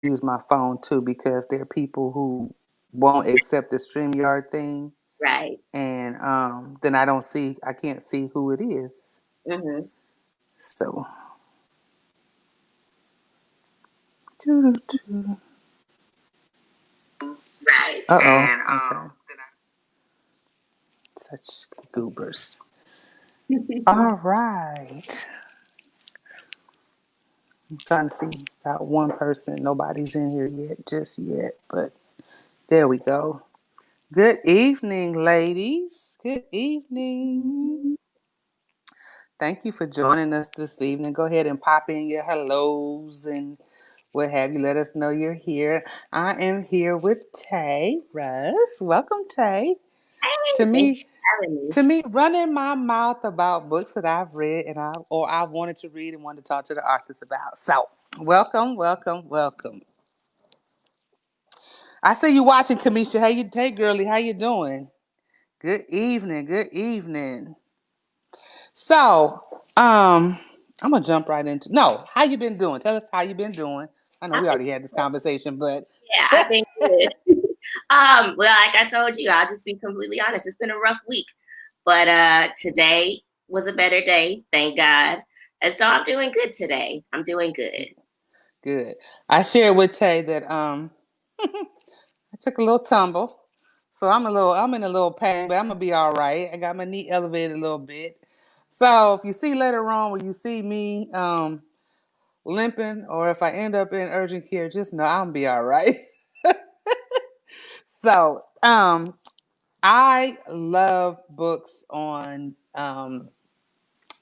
use my phone too because there are people who won't accept the StreamYard thing, Right. and then I can't see who it is. Mm-hmm. So, Right. uh oh, And okay, such goobers. then All right, I'm trying to see. Got one person. Nobody's in here yet, just yet, but there we go. Good evening, ladies. Good evening. Thank you for joining us this evening. Go ahead and pop in your hellos and what have you. Let us know you're here. I am here with Tay Russ. Welcome, Tay. To hey, thanks me, for having me. to me, running my mouth about books that I've read and I wanted to read and wanted to talk to the authors about. So, welcome, welcome, welcome. I see you watching, Kamisha. Hey, girlie, how you doing? Good evening. Good evening. So, I'm gonna jump right into no. How you been doing? Tell us how you been doing. I know I've we been, already had this conversation, but yeah, I've been good. Well, like I told you, I'll just be completely honest. It's been a rough week, but today was a better day, thank God. And so I'm doing good today. I'm doing good. good. I shared with Tay that I took a little tumble, so I'm in a little pain, but I'm gonna be all right. I got my knee elevated a little bit. So if you see later on where you see me limping, or if I end up in urgent care, just know I'm gonna be all right. So I love books on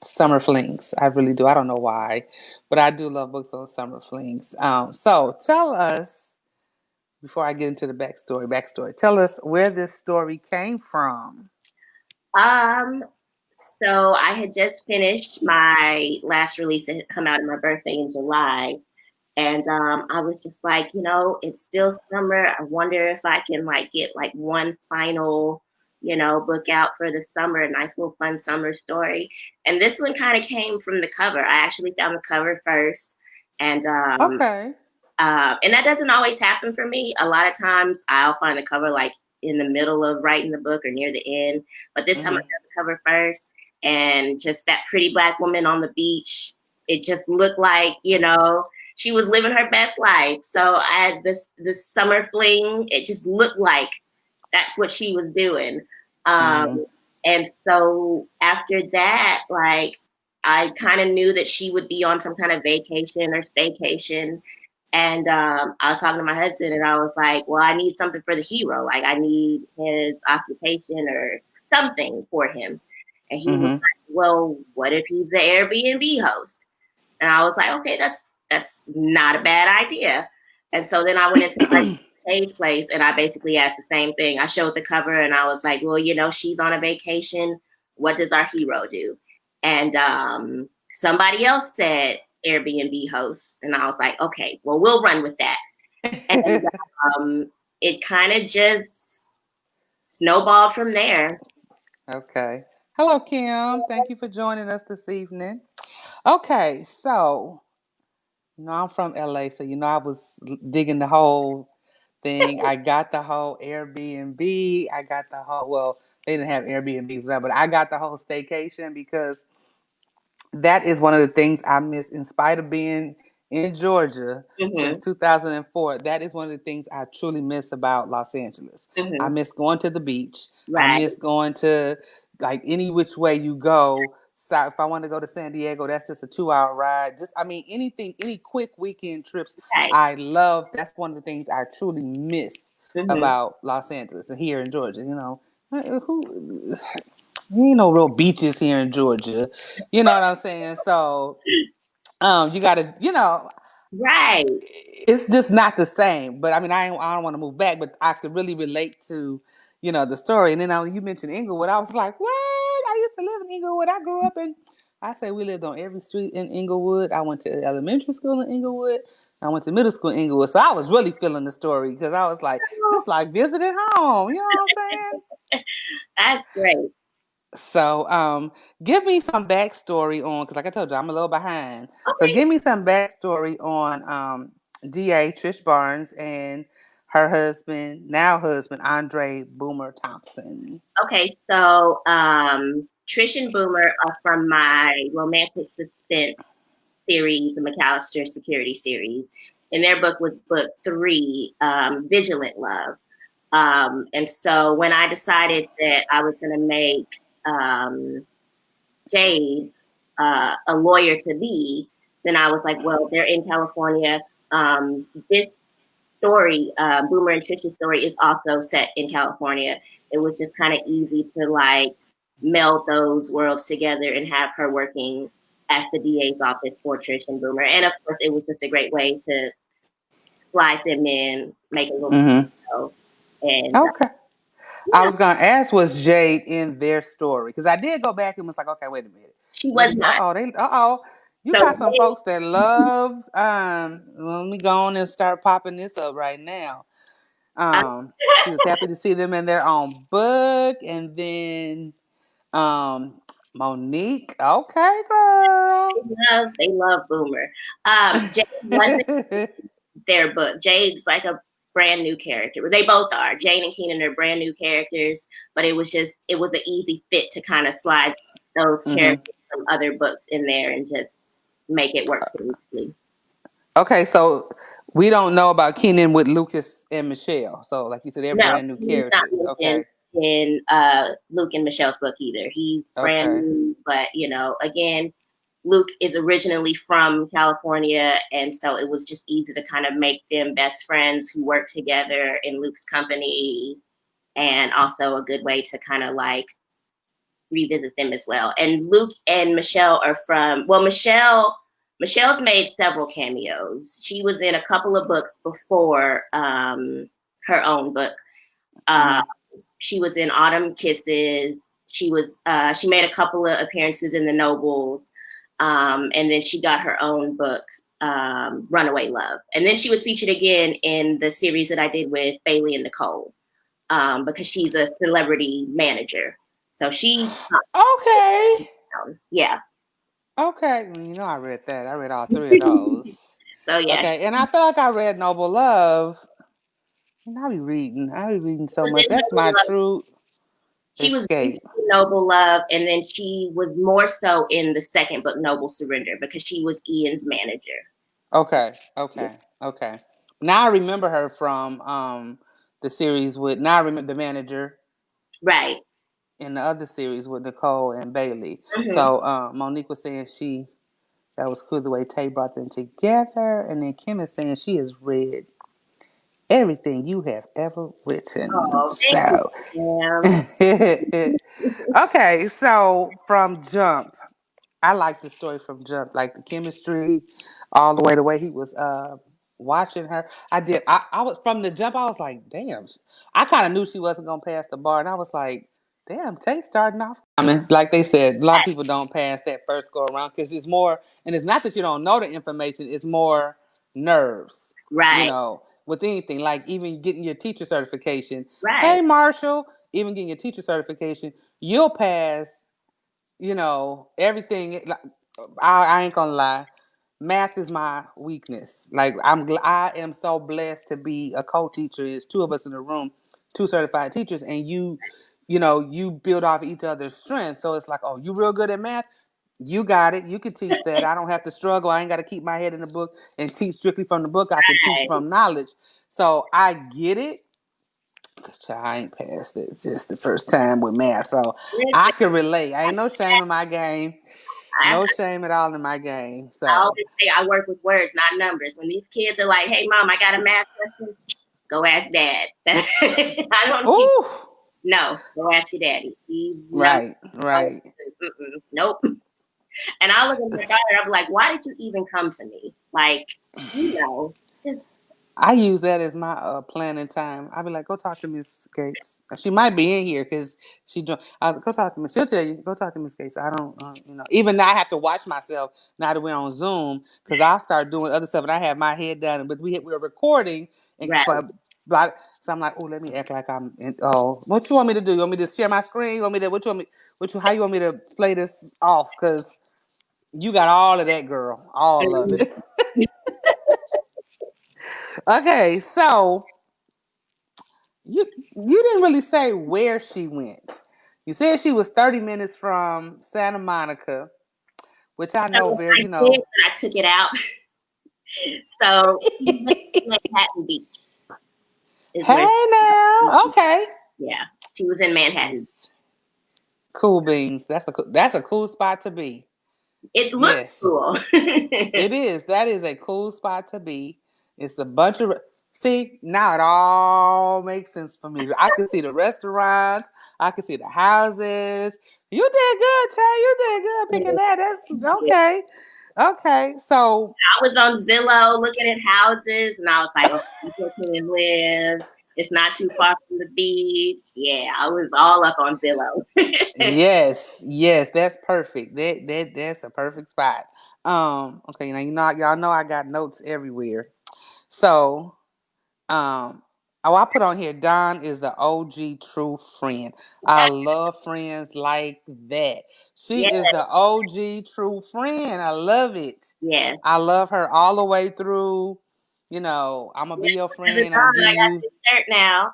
summer flings. I really do. I don't know why, but I do love books on summer flings. So tell us before I get into the backstory. Backstory. Tell us where this story came from. Um, so I had just finished my last release that had come out on my birthday in July. And I was just like, it's still summer. I wonder if I can like get like one final, book out for the summer, a nice little fun summer story. And this one kind of came from the cover. I actually found the cover first, and Okay. and that doesn't always happen for me. A lot of times I'll find the cover like in the middle of writing the book or near the end. But this time I found Mm-hmm. the cover first, and just that pretty black woman on the beach. It just looked like she was living her best life. So I had this summer fling. It just looked like that's what she was doing. Um, Mm-hmm. and so after that, like I kind of knew that she would be on some kind of vacation or staycation. And I was talking to my husband, and I was like, "Well, I need something for the hero. Like, I need his occupation or something for him." And he was Mm-hmm. like, "Well, what if he's the Airbnb host?" And I was like, "Okay, that's not a bad idea." And so then I went into my Kay's place, and I basically asked the same thing. I showed the cover, and I was like, "Well, she's on a vacation. What does our hero do?" And somebody else said Airbnb host, and I was like, "Okay, well, we'll run with that." And um, it kind of just snowballed from there. Okay. Hello, Kim. Thank you for joining us this evening. Okay, so I'm from LA, so I was digging the whole thing. I got the whole Airbnb. I got the whole they didn't have Airbnbs, right? But I got the whole staycation because that is one of the things I miss in spite of being in Georgia since Hmm. 2004. That is one of the things I truly miss about Los Angeles. I Hmm. miss going to the beach. I Right. miss going to like any which way you go. So if I want to go to San Diego, that's just a 2 hour ride. Just I mean anything, any quick weekend trips. Right. I love. That's one of the things I truly miss Hmm. about Los Angeles and here in Georgia. Who ain't no real beaches here in Georgia. You know what I'm saying? So, you gotta, Right. it's just not the same. But I mean, I don't want to move back, but I could really relate to, the story. And then you mentioned Inglewood. I was like, what? I used to live in Inglewood. I grew up in. I say we lived on every street in Inglewood. I went to elementary school in Inglewood. I went to middle school in Inglewood. So I was really feeling the story because I was like, it's like visiting home. You know what I'm saying? That's great. So, give me some backstory on because, like I told you, I'm a little behind. So, Okay. give me some backstory on DA Trish Barnes and her husband, now husband, Andre Boomer Thompson. Okay, so Trish and Boomer are from my romantic suspense series, the McAllister Security series. And their book was book three, Vigilant Love. And so when I decided that I was going to make um, Jade a lawyer to be, then I was like, well, they're in California. This story, Boomer and Trisha's story, is also set in California. It was just kind of easy to like meld those worlds together and have her working at the DA's office for Trish and Boomer. And of course, it was just a great way to slide them in, make a little Mm-hmm. show. And Okay. I yeah, was gonna ask, was Jade in their story? Because I did go back and was like, okay, wait a minute. she Was was he? not. You So got some folks that loves. Let me go on and start popping this up right now. uh, She was happy to see them in their own book, and then Monique. Okay, girl. they love Boomer. Jade wasn't their book. Jade's like a brand new character. They both are. Jane and Keenan are brand new characters, but it was an easy fit to kind of slide those hmm characters from other books in there and just make it work seamlessly. Okay, so we don't know about Keenan with Lucas and Michelle. So, like you said, they're No, brand new he's not characters. mentioned Okay, in Luke and Michelle's book either. He's brand okay. new, but again, Luke is originally from California, and so it was just easy to kind of make them best friends who work together in Luke's company, and also a good way to kind of like revisit them as well. And Luke and Michelle are from Michelle's made several cameos. She was in a couple of books before her own book. Uh, hmm she was in Autumn Kisses. She made a couple of appearances in The Nobles, and then she got her own book, Runaway Love. And then she was featured again in the series that I did with Bailey and Nicole, because she's a celebrity manager. So she, Okay. yeah. Okay. Well, I read that. I read all three of those. So yeah, she Okay, and I feel like I read Noble Love. And I be reading. I be reading so was much. in That's Noble my Love. true She was briefly escape. in Noble Love, and then she was more so in the second book, Noble Surrender, because she was Ian's manager. Okay. Yeah. Okay. Okay. Now I remember her from the series with. Now I remember the manager Right. in the other series with Nicole and Bailey. Hmm. So Monique was saying that was cool the way Tay brought them together, and then Kim is saying she has read everything you have ever written. Oh, thank you, So Sam. okay, so from Jump, I like the story from Jump, like the chemistry, all the way the way he was watching her. I did. I was from the jump. I was like, damn. I kind of knew she wasn't gonna pass the bar, and I was like, damn. Tay starting off. I mean, like they said, a lot of people don't pass that first go around because it's more, and it's not that you don't know the information. It's more nerves. Right. With anything, like even getting your teacher certification. Right. Hey, Marshall, even getting your teacher certification, you'll pass everything. Like, I ain't gonna lie, math is my weakness. Like I am so blessed to be a co-teacher. There's two of us in the room, two certified teachers, and you build off each other's strengths. So it's like, oh, you real good at math. You got it. You can teach that. I don't have to struggle. I ain't got to keep my head in the book and teach strictly from the book. I can teach Right. from knowledge. So I get it. Cause I ain't passed it just the first time with math, so I Listen, can relate. Ain't no shame in my game, I, no shame at all in my game. I So, always say I work with words, not numbers. When these kids are like, "Hey, mom, I got a math question," go ask dad. I don't need. ooh, No, go ask your daddy. These numbers. right, right. Nope. And I look at my daughter. I'm like, "Why did you even come to me? Like, just I use that as my planning time. I be like, go talk to Miss Gates. She might be in here because go talk to me. She'll tell you. Go talk to Miss Gates. I don't, Even now I have to watch myself now that we're on Zoom because I'll start doing other stuff and I have my head down. But we're recording and right, for like, so I'm like, oh, let me act like I'm. Oh, what you want me to do? You want me to share my screen? You want me to? What you want me? How you want me to play this off? Because you got all of that, girl. All of mm, it. Okay, so you you didn't really say where she went. You said she was 30 minutes from Santa Monica, which I know So very, I did, but I took it out. So she went to Manhattan Beach is where. Hey now, okay. Yeah, she was in Manhattan. Yes. Cool beans. That's a cool spot to be. It looked Yes. cool. It is. That is a cool spot to be. It's a bunch of. See, now it all makes sense for me. I can see the restaurants. I can see the houses. You did good, Tay. You did good picking that. That's Yeah. okay. Okay. So, I was on Zillow looking at houses, and I was like, okay, this is where Quinn lives. It's not too far from the beach. Yeah, I was all up on Zillow. yes, yes, that's perfect. That's a perfect spot. Okay, now y'all know I got notes everywhere. So, oh, I put on here, Don is the OG true friend. I love friends like that. She Yeah, is the OG true friend. I love it. yeah. I love her all the way through. I'm gonna Yeah, be your because it's friend. I'm gonna on. give I got you. this shirt now.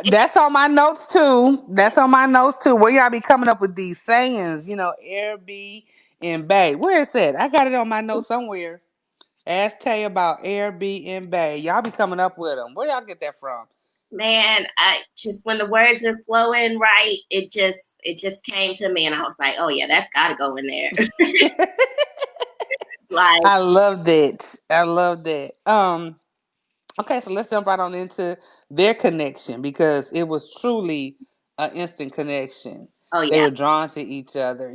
That's on my notes too. That's on my notes too. Where y'all be coming up with these sayings, Airbnb and Bay. Where is it? I got it on my notes somewhere. Ask Tay about Airbnb. Y'all be coming up with them. Where y'all get that from? Man, I just when the words are flowing right, it just came to me, and I was like, oh yeah, that's got to go in there. Like, I love that. I love that. Okay, so let's jump right on into their connection because it was truly an instant connection. oh They yeah, were drawn to each other.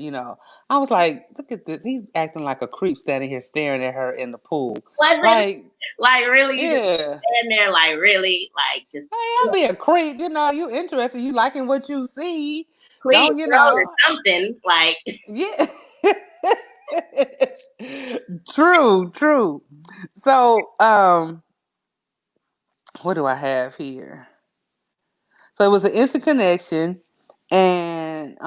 I was like, look at this. He's acting like a creep standing here staring at her in the pool. wasn't Like, like really you just yeah. stand there like really like just Hey, I'll be a creep. You interested. You liking what you see. clean Don't, your throat or something. Like, Yeah. True, true. So, what do I have here? So it was an instant connection, and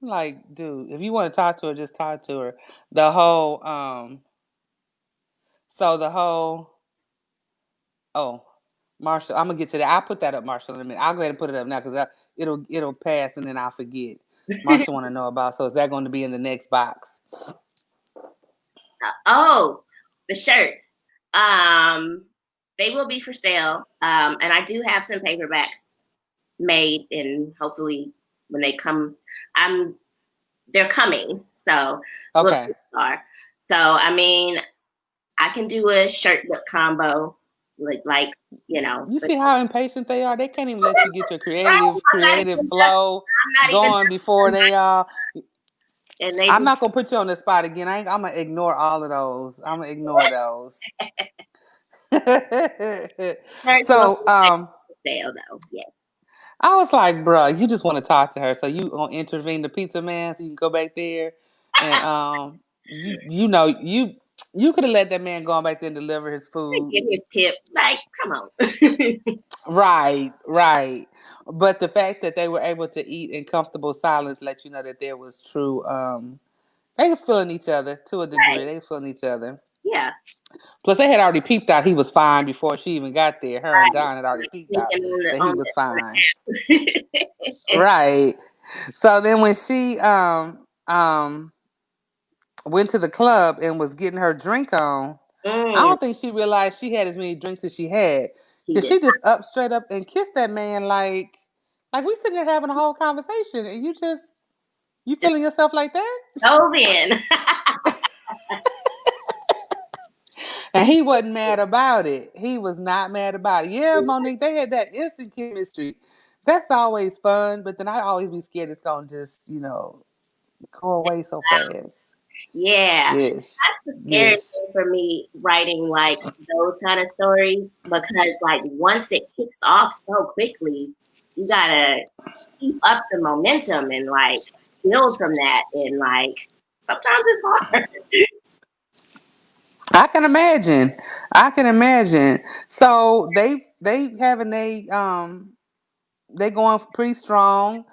like, dude, if you want to talk to her, just talk to her. The whole, so the whole, oh, Marshall, I'm gonna get to that. I'll put that up, Marshall, in a minute. I'll go ahead and put it up now because it'll pass and then I'll forget. Marshall want to know about. So is that going to be in the next box? oh, the shirts. Um, they will be for sale. And I do have some paperbacks made, and hopefully when they come, I'm they're coming. So we'll see Okay. what they are. So I mean, I can do a shirt book combo, like You but see how impatient they are? They can't even let you get your right, I'm not creative even done. flow I'm not even going before done. they are. And they I'm just not gonna put you on the spot again. I'm gonna ignore all of those. I'm gonna ignore those. shirts will so, be for sale though. Yes. I was like, bruh, you just want to talk to her, so you gonna intervene the pizza man, so you can go back there, and you could have let that man go on back there and deliver his food. Give his tip. Like, come on. Right, right. But the fact that they were able to eat in comfortable silence let you know that there was true. They was feeling each other to a degree. Right. They was feeling each other. Yeah. Plus, they had already peeped out he was fine before she even got there. Her and Right. Don had already peeped out Thinking that he on was fine. the Right. So then when she went to the club and was getting her drink on, I mm, don't think she realized she had as many drinks as she had. he Cause did she just up straight up and kissed that man like we sitting there having a whole conversation and you just feeling yourself like that? dove in. And he wasn't mad about it. He was not mad about it. Yeah, Monique, they had that instant chemistry. That's always fun, but then I always be scared it's gonna just, go away so fast. Yeah. Yes. That's the scary Yes. thing for me writing like those kind of stories because like once it kicks off so quickly, you gotta keep up the momentum and like build from that and like sometimes it's hard. I can imagine. I can imagine. So they having they going pretty strong,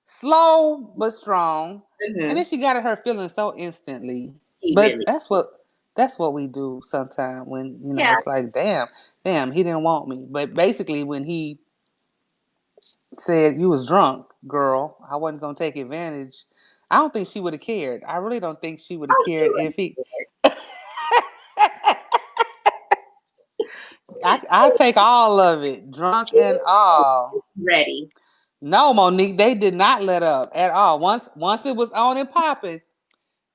slow but strong, and Mm-hmm. then she got at her feeling so instantly. He But really that's what That's what we do sometimes when, Yeah. it's like, damn, he didn't want me. But basically, when he said you was drunk, girl, I wasn't gonna take advantage. I don't think she would have cared. I really don't think she would have Oh, she cared if he. was I'll take all of it, drunk and all. ready. No, Monique, they did not let up at all. Once it was on and popping,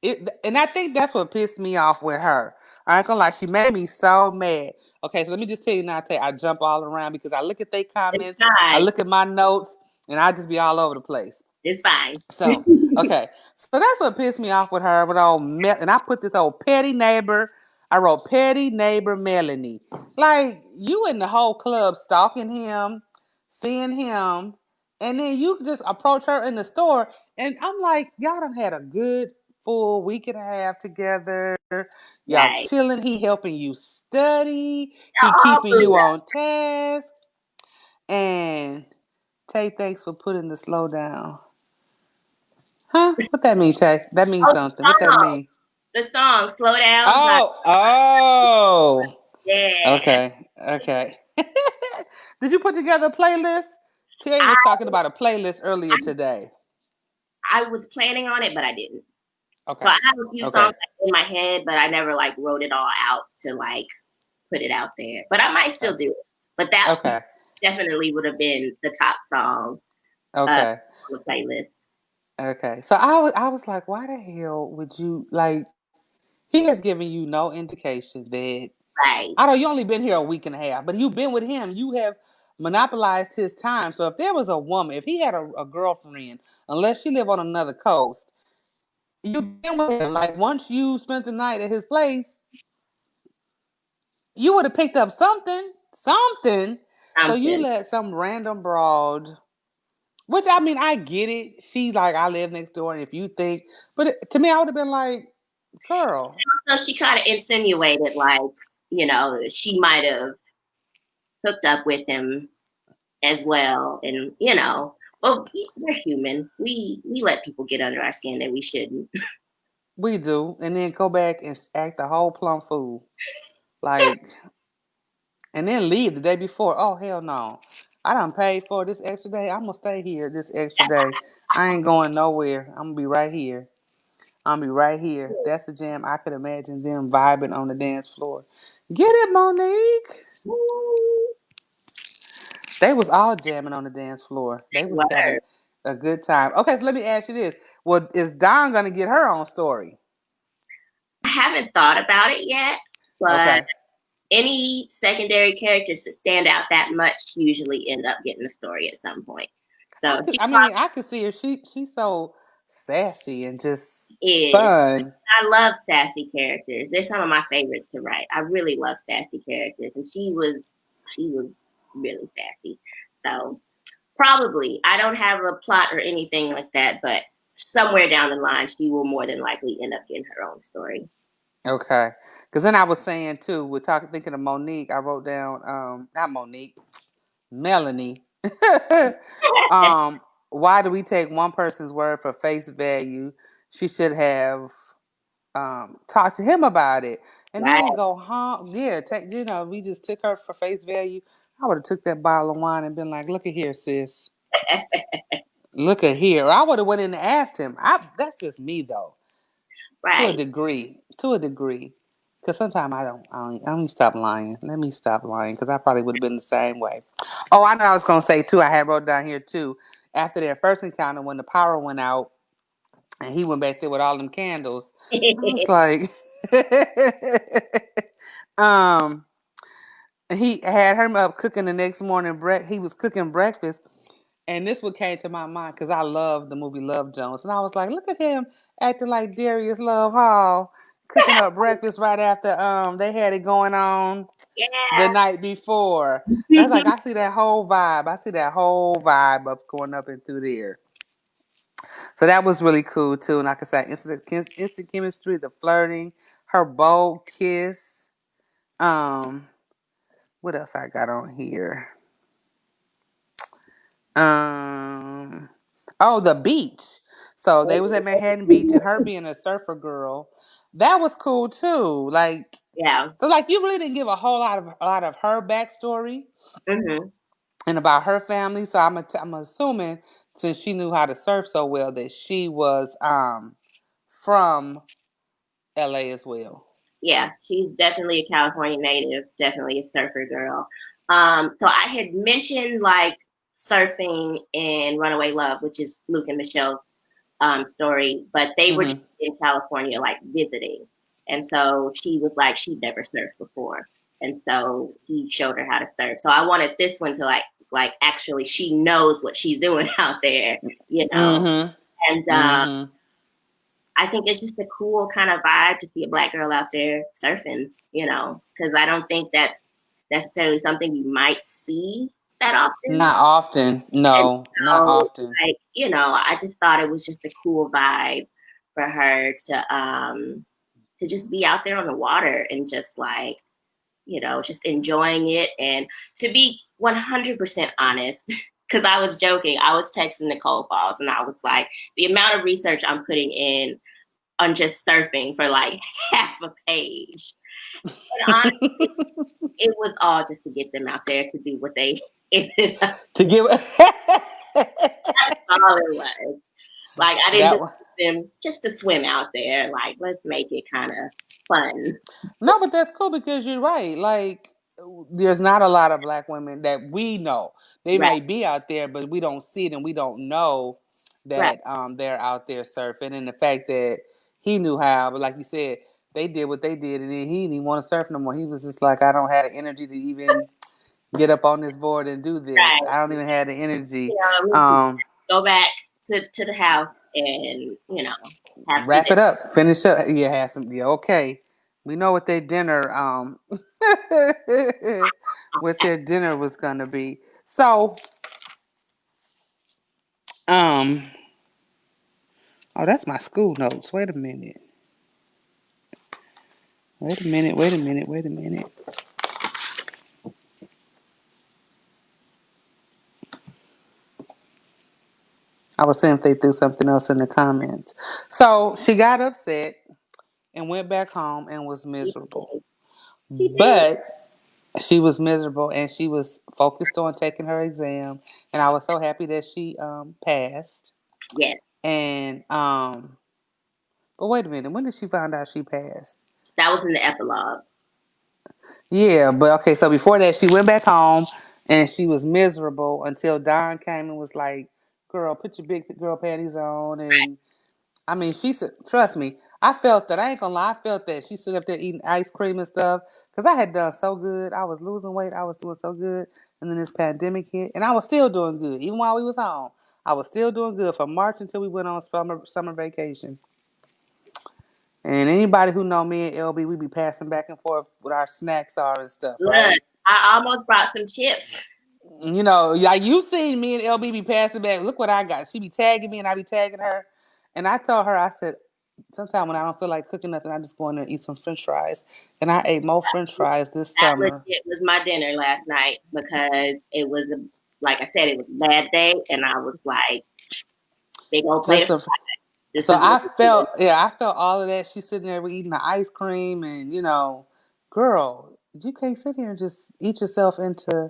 and I think that's what pissed me off with her. I ain't gonna lie, she made me so mad. Okay, so let me just tell you now. I jump all around because I look at their It's comments, I fine. look at my notes, and I just be all over the place. It's fine. So, okay. So that's what pissed me off with her with and I put this old petty neighbor. I wrote petty neighbor Melanie. Like you in the whole club stalking him, seeing him, and then you just approach her in the store. And I'm like, y'all done had a good full week and a half together. Y'all Right. chilling. He helping you study. He Y'all all keeping blew you up. on task. And Tay, thanks for putting the slow down. Huh? What that mean, Tay? That means Oh, something. What that mean? the song "Slow Down" by Oh, oh. yeah. Okay, okay. Did you put together a playlist? Terry I was talking about a playlist earlier today. I was planning on it, but I didn't. So Okay, I have a few okay, songs in my head, but I never like wrote it all out to like put it out there. But I might uh, still do it. But that okay, definitely would have been the top song okay, on the playlist. okay. So I was like, why the hell would you like? He has given you no indication that Right. I know you only been here a week and a half, but you've been with him. You have monopolized his time. So if there was a woman, if he had a girlfriend, unless she live on another coast, you've been with him. Like once you spent the night at his place, you would have picked up something, something. So you Something. let some random broad, which I mean, I get it. She like I live next door, and if you think, but to me, I would have been like, girl, So she kind of insinuated like, she might have hooked up with him as well. And, well, we're human. We let people get under our skin that we shouldn't. we do, and then go back and act a whole plum fool, like, and then leave the day before. Oh hell no! I done paid for this extra day. I'm gonna stay here this extra day. I ain't going nowhere. I'm gonna be right here. I'm gonna be right here. That's the jam. I could imagine them vibing on the dance floor. Get it, Monique. They was all jamming on the dance floor. They was having Word. a good time. Okay, so let me ask you this. Well, is Dawn gonna get her own story? I haven't thought about it yet, but Okay. any secondary characters that stand out that much usually end up getting a story at some point. So she I mean, I could see her. She's so sassy and just is. fun. I love sassy characters. They're some of my favorites to write. I really love sassy characters, and she was really sassy. So probably I don't have a plot or anything like that, but somewhere down the line, she will more than likely end up getting her own story. Okay. Because then I was saying too, we're talking thinking of Monique. I wrote down not Monique, Melanie. Why do we take one person's word for face value? She should have talked to him about it. And Right. then go, huh? Yeah, we just took her for face value. I would have took that bottle of wine and been like, look at here, sis. Look at here. Or I would have went in and asked him. That's just me though. To a Right. degree. To a degree. Because sometimes I don't stop lying. Let me stop lying because I probably would have been the same way. Oh, I know I was going to say too. I had wrote down here too. After their first encounter, when the power went out and he went back there with all them candles, I was like, um, he had her up cooking the next morning. He was cooking breakfast. And this what came to my mind because I love the movie Love Jones. And I was like, look at him acting like Darius Love Hall, cooking up breakfast right after they had it going on the Yeah. night before. I was like, I see that whole vibe. I see that whole vibe up going up and through there. So that was really cool too. And like I said, instant chemistry, the flirting, her bold kiss. Um, what else I got on here? Um, oh, the beach. So they was at Manhattan Beach, and her being a surfer girl. that was cool too. Like, Yeah. so like you really didn't give a lot of her backstory Hmm. and about her family. So I'm assuming since she knew how to surf so well that she was from LA as well. Yeah, she's definitely a California native, definitely a surfer girl. So I had mentioned like surfing in Runaway Love, which is Luke and Michelle's story, but they were just Hmm. in California like visiting. And so she was like, she'd never surfed before. And so he showed her how to surf. So I wanted this one to like actually she knows what she's doing out there, you know. Hmm. And Hmm. I think it's just a cool kind of vibe to see a black girl out there surfing, because I don't think that's necessarily something you might see that often. Not often. And No, not so, often. like, I just thought it was just a cool vibe for her to just be out there on the water and just like, just enjoying it. And to be 100% honest, because I was joking, I was texting Nicole Falls and I was like, the amount of research I'm putting in on just surfing for like half a page. And honestly, it was all just to get them out there to do what they ended up. To give That's all it was. Like I didn't that just one. put them just to swim out there. Like let's make it kind of fun. No, but that's cool because you're right. Like, there's not a lot of black women that we know. They Right, may be out there, but we don't see it and we don't know right, that they're out there surfing. And the fact that he knew how, but like you said, they did what they did, and then he didn't even want to surf no more. He was just like, I don't have the energy to even get up on this board and do this. right. I don't even have the energy. We need to Um, go back to the house and have some Wrap it up. Finish up. Yeah, have some. Yeah, okay. We know what their dinner what their dinner was gonna be. So um oh, that's my school notes. Wait a minute. Wait a minute. Wait a minute. Wait a minute. I was saying if they threw something else in the comments. So she got upset and went back home and was miserable. She did. But she was miserable and she was focused on taking her exam. And I was so happy that she passed. Yes, And but wait a minute, when did she find out she passed? that was in the epilogue. Yeah, but okay, so before that she went back home and she was miserable until Don came and was like, girl, put your big girl panties on. And I mean, she said, trust me, I felt that. I ain't gonna lie, I felt that. She stood up there eating ice cream and stuff. Cause I had done so good. I was losing weight, I was doing so good. And then this pandemic hit and I was still doing good. Even while we was home. I was still doing good from March until we went on summer vacation. And anybody who know me and LB, we be passing back and forth with our snacks are and stuff, Look, right? I almost brought some chips. You know, yeah, you seen me and LB be passing back. Look what I got. She be tagging me and I be tagging her. And I told her, I said, sometime when I don't feel like cooking nothing, I just go in there and eat some French fries. And I ate more French fries this That summer. legit was my dinner last night because it was like I said, it was a bad day, and I was like, big old plate Just of some. this So is what I it is. felt, yeah, I felt all of that. She's sitting there eating the ice cream, and girl, you can't sit here and just eat yourself into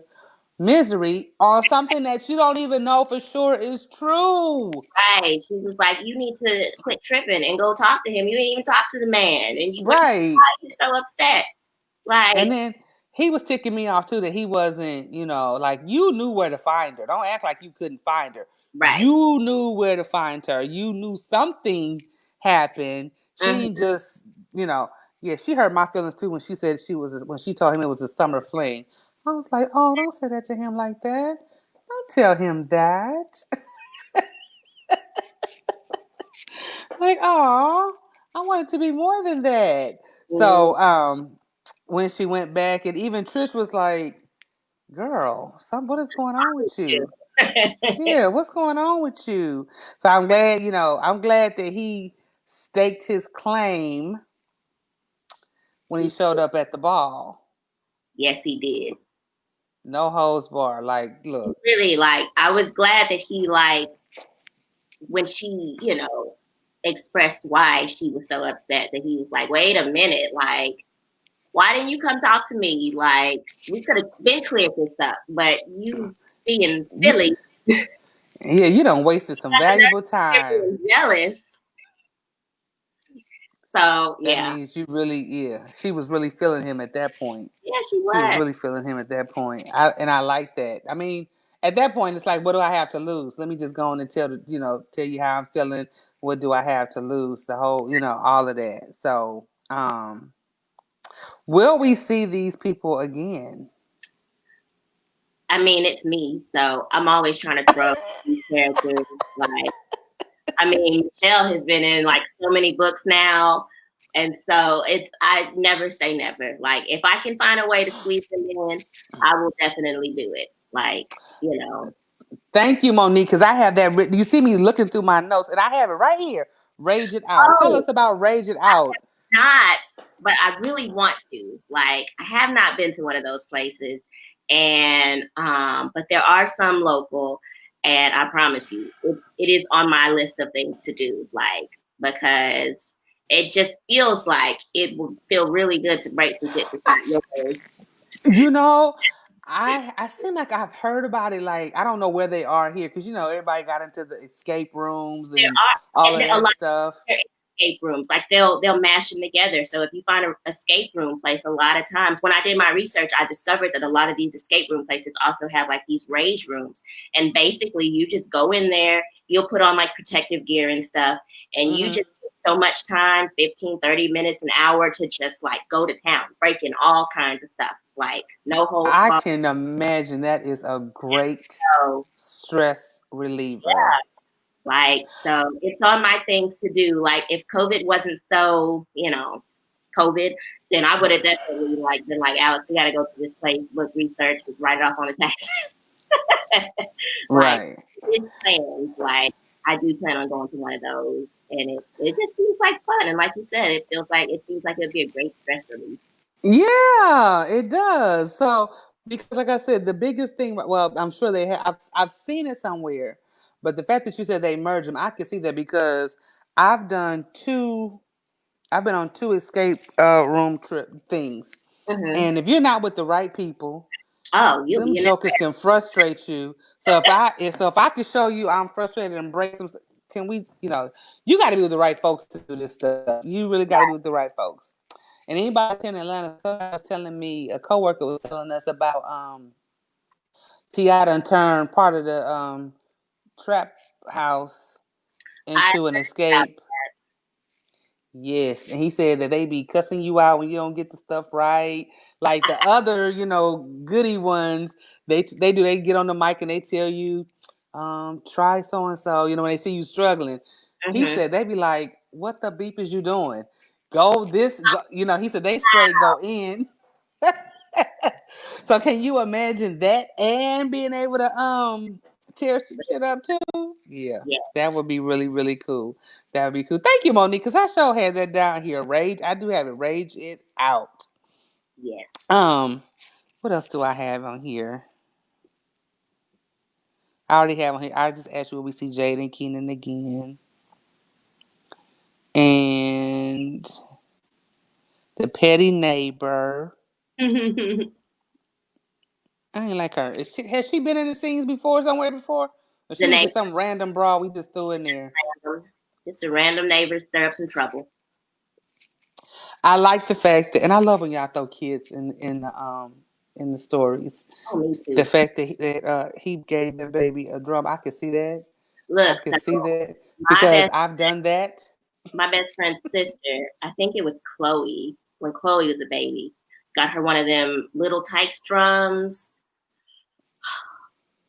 misery on something that you don't even know for sure is true. Right. She was like, you need to quit tripping and go talk to him. You didn't even talk to the man, and why Right. are you so upset? And Like, then he was ticking me off too that he wasn't, like you knew where to find her. Don't act like you couldn't find her. right. You knew where to find her. You knew something happened. She Hmm. ain't just, you know, yeah, she hurt my feelings too when she said when she told him it was a summer fling. I was like, oh, don't say that to him like that. Don't tell him that. Like, oh, I want it to be more than that. Hmm. So, when she went back, and even Trish was like, "Girl, what is going on with you? Yeah, what's going on with you?" So I'm glad that he staked his claim when he showed up at the ball. Yes, he did. No holds bar. Like, He look, really like. I was glad that he like when she, expressed why she was so upset that he was like, wait a minute, like, why didn't you come talk to me? Like, we could have been cleared this up, but you being You, silly, yeah, you done wasted some got the valuable nerve time. being jealous. So That yeah, means you really, yeah, she was really feeling him at that point. yeah, she She was was. really feeling him at that point. And I like that. I mean, at that point, it's like, what do I have to lose? Let me just go on and tell you how I'm feeling. What do I have to lose? The whole, all of that. So, will we see these people again? I mean, it's me, so I'm always trying to throw these characters. Like, I mean, Michelle has been in like so many books now, and so it's I never say never. Like, if I can find a way to squeeze them in, I will definitely do it. Like, you know, Thank you, Monique, because I have that written. You see me looking through my notes, and I have it right here. Rage it out. Tell oh, us about Rage it out. not, but I really want to. Like, I have not been to one of those places, and but there are some local, and I promise you, it is on my list of things to do. Like, because it just feels like it would feel really good to break some shit that's not yours. You know, I seem like I've heard about it. Like I don't know where they are here because everybody got into the escape rooms There and are all and of a that lot stuff. of escape rooms. Like they'll mash them together. So if you find an escape room place, a lot of times when I did my research, I discovered that a lot of these escape room places also have like these rage rooms. And basically you just go in there, you'll put on like protective gear and stuff, and you Hmm. just so much time, 15, 30 minutes, an hour to just like go to town, breaking all kinds of stuff. Like no holds I barred. can imagine that is a great So stress reliever. like, so it's on my things to do. Like, if COVID wasn't so, COVID, then I would have definitely like been like, Alex, we got to go to this place, look, research, just write it off on the taxes. Like, Right. it's plans. Like, I do plan on going to one of those, and it just seems like fun. And like you said, it seems like it'd be a great stress relief. Yeah, it does. So because, like I said, the biggest thing. Well, I'm sure they have. I've seen it somewhere, but the fact that you said they merge them, I can see that because I've done two. I've been on two escape room trip things, Hmm. and if you're not with the right people, Oh, you'll them be in there. jokers can frustrate you. So if I can show you I'm frustrated and break some, can we? You got to be with the right folks to do this stuff. You really got to be with the right folks. And anybody in Atlanta, somebody was telling me, a coworker was telling us about Ti done turned part of the trap house I into an escape. Yes, and he said that they be cussing you out when you don't get the stuff right. Like the other, goody ones, they get on the mic and they tell you, try so and so. When they see you struggling, he hmm said they be like, "What the beep is you doing? Go this, go." He said they straight go in. So can you imagine that and being able to tear some shit up too? Yeah, Yeah. that would be really really cool. That would be cool. Thank you, Monique, because I sure had that down here. Rage. I do have it. Rage it out. Yes. Um, what else do I have on here? I already have on here. I just asked you will we see Jade and Keenan again, and the petty neighbor. The I ain't like her. Has she been in the scenes before somewhere before? Or she was name just some random bra we just threw in there. random. Just a random neighbor stir up some trouble. I like the fact that, and I love when y'all throw kids in the stories. Oh, me The too. fact that he gave the baby a drum, I could see that. I Look, could so see that my because best I've done that. my best friend's sister, I think it was Chloe, when Chloe was a baby, got her one of them little Tykes drums.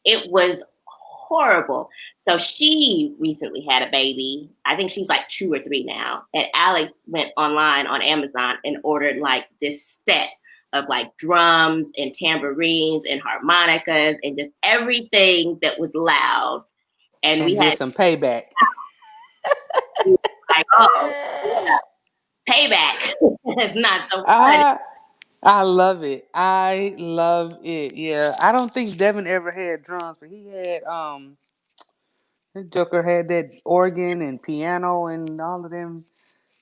It was horrible. So she recently had a baby. I think she's like 2 or 3 now. And Alex went online on Amazon and ordered like this set of like drums and tambourines and harmonicas and just everything that was loud. And we And did had some payback. like, oh, payback. It's not so fun. I I love it. I love it. Yeah, I don't think Devin ever had drums, but he had The Joker had that organ and piano and all of them,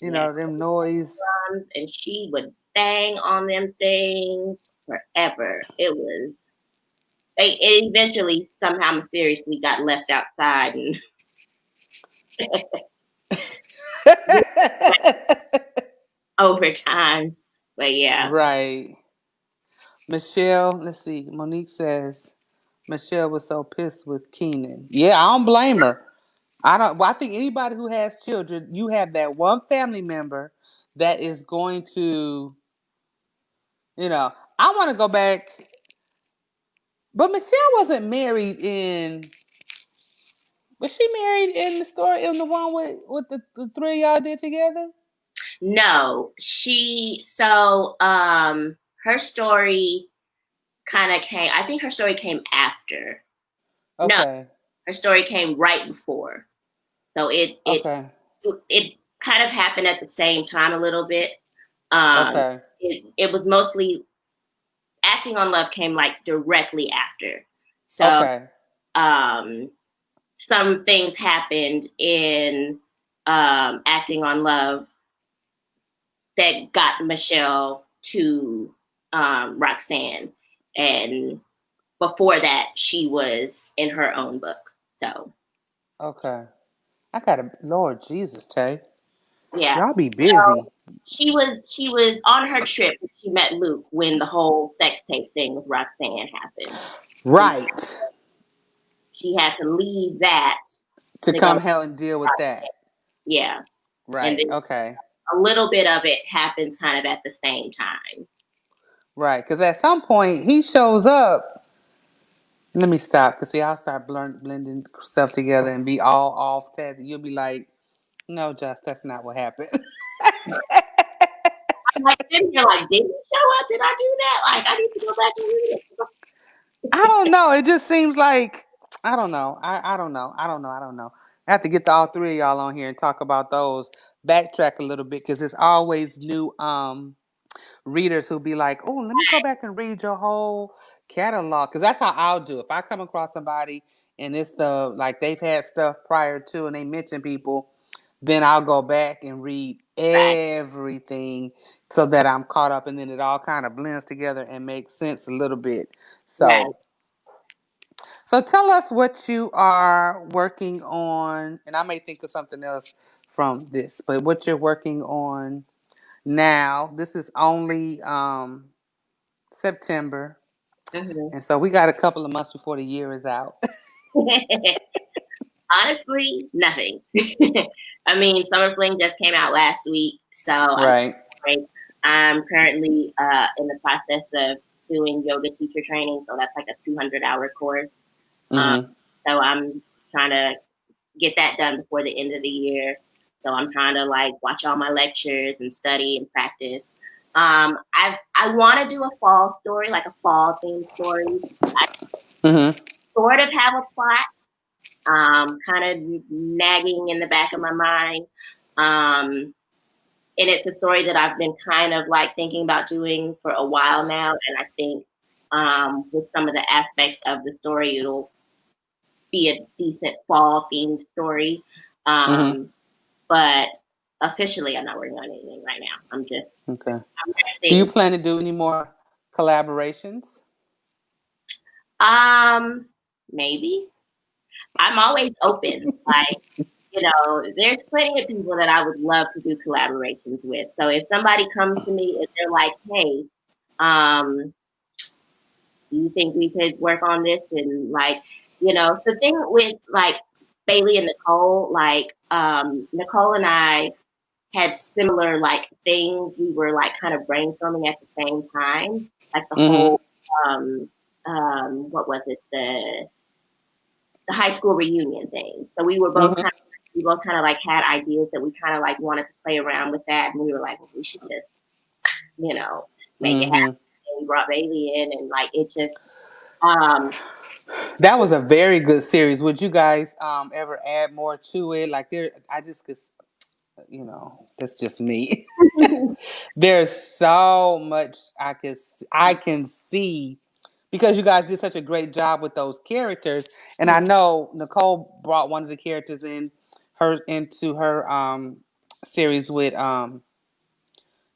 Yeah, them noise. and she would bang on them things forever. It was. It eventually somehow mysteriously got left outside and over time. But yeah, Right. Michelle, let's see. Monique says Michelle was so pissed with Keenan. Yeah, I don't blame her. I don't. Well, I think anybody who has children, you have that one family member that is going to, you know. I want to go back, but Michelle wasn't married in. Was she married in the story in the one with the three of y'all did together? no, her story kind of came. I think her story came after. No, Okay. her story came right before. So Okay. it kind of happened at the same time a little bit. Um, Okay. it was mostly acting on love came like directly after. So Okay. um, some things happened in acting on love that got Michelle to Roxanne, and before that, she was in her own book. So Okay. I gotta. Lord Jesus, Tay. yeah, Y'all be so busy. she was on her trip. She met Luke when the whole sex tape thing with Roxanne happened, and Right. she had to leave that To to go. come hell and deal with that. Yeah, and Right. then Okay. a little bit of it happens kind of at the same time. Right. Because at some point he shows up. Let me stop. Because see, I'll start blending stuff together and be all off. You'll be like, no, Just, that's not what happened. I'm like sitting here like, did he show up? Did I do that? Like, I need to go back and read it. I don't know. It just seems like I don't know. I don't know. I don't know. I don't know. I have to get the all three of y'all on here and talk about those. Backtrack a little bit because it's always new readers who'll be like, "Oh, let me go back and read your whole catalog." Because that's how I'll do. If I come across somebody and it's the like they've had stuff prior to and they mention people, then I'll go back and read Right, everything so that I'm caught up, and then it all kind of blends together and makes sense a little bit. right. So tell us what you are working on, and I may think of something else from this, but what you're working on now. This is only September, Mm-hmm. and so we got a couple of months before the year is out. Honestly, nothing. I mean, Summer Fling just came out last week, so I'm Right. great. I'm currently in the process of doing yoga teacher training, so that's like a 200-hour course. Um, Mm-hmm. so I'm trying to get that done before the end of the year. So I'm trying to like watch all my lectures and study and practice. I want to do a fall story, like a fall themed story. I Mm-hmm. sort of have a plot, kind of nagging in the back of my mind. And it's a story that I've been kind of like thinking about doing for a while now. And I think with some of the aspects of the story, it'll be a decent fall themed story. Mm-hmm. Um, but officially, I'm not working on anything right now. Okay. I'm Do you resting. plan to do any more collaborations? Um, maybe I'm always open. Like, there's plenty of people that I would love to do collaborations with. So if somebody comes to me and they're like, "Hey, um, do you think we could work on this?" And like, the thing with like Bailey and Nicole, like Nicole and I had similar like things. We were like kind of brainstorming at the same time, like the Mm-hmm. whole um what was it, the high school reunion thing. So Mm-hmm. we both kind of like had ideas that we kind of like wanted to play around with that, and we were like, well, we should just you know make it happen. Mm-hmm. And we brought Bailey in, and like it just um That was a very good series. Would you guys ever add more to it? Like there, I just could, that's just me. There's so much I can see because you guys did such a great job with those characters. And I Mhm. know Nicole brought one of the characters into her series with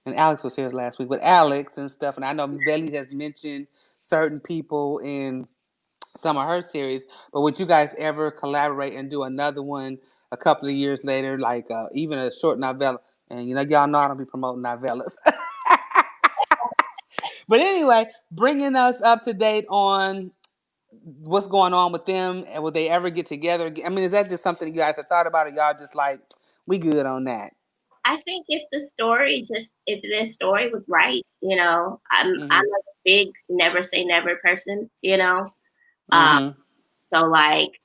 and Alex was here last week with Alex and stuff. And I know Belly has mentioned certain people in some of her series. But would you guys ever collaborate and do another one a couple of years later, like even a short novella? And y'all know I don't be promoting novellas. But anyway, bringing us up to date on what's going on with them, and will they ever get together? I mean, is that just something you guys have thought about, or y'all just like we good on that? I think if the story was right, I'm Mhm. like a big never say never person, Um, Mhm. so like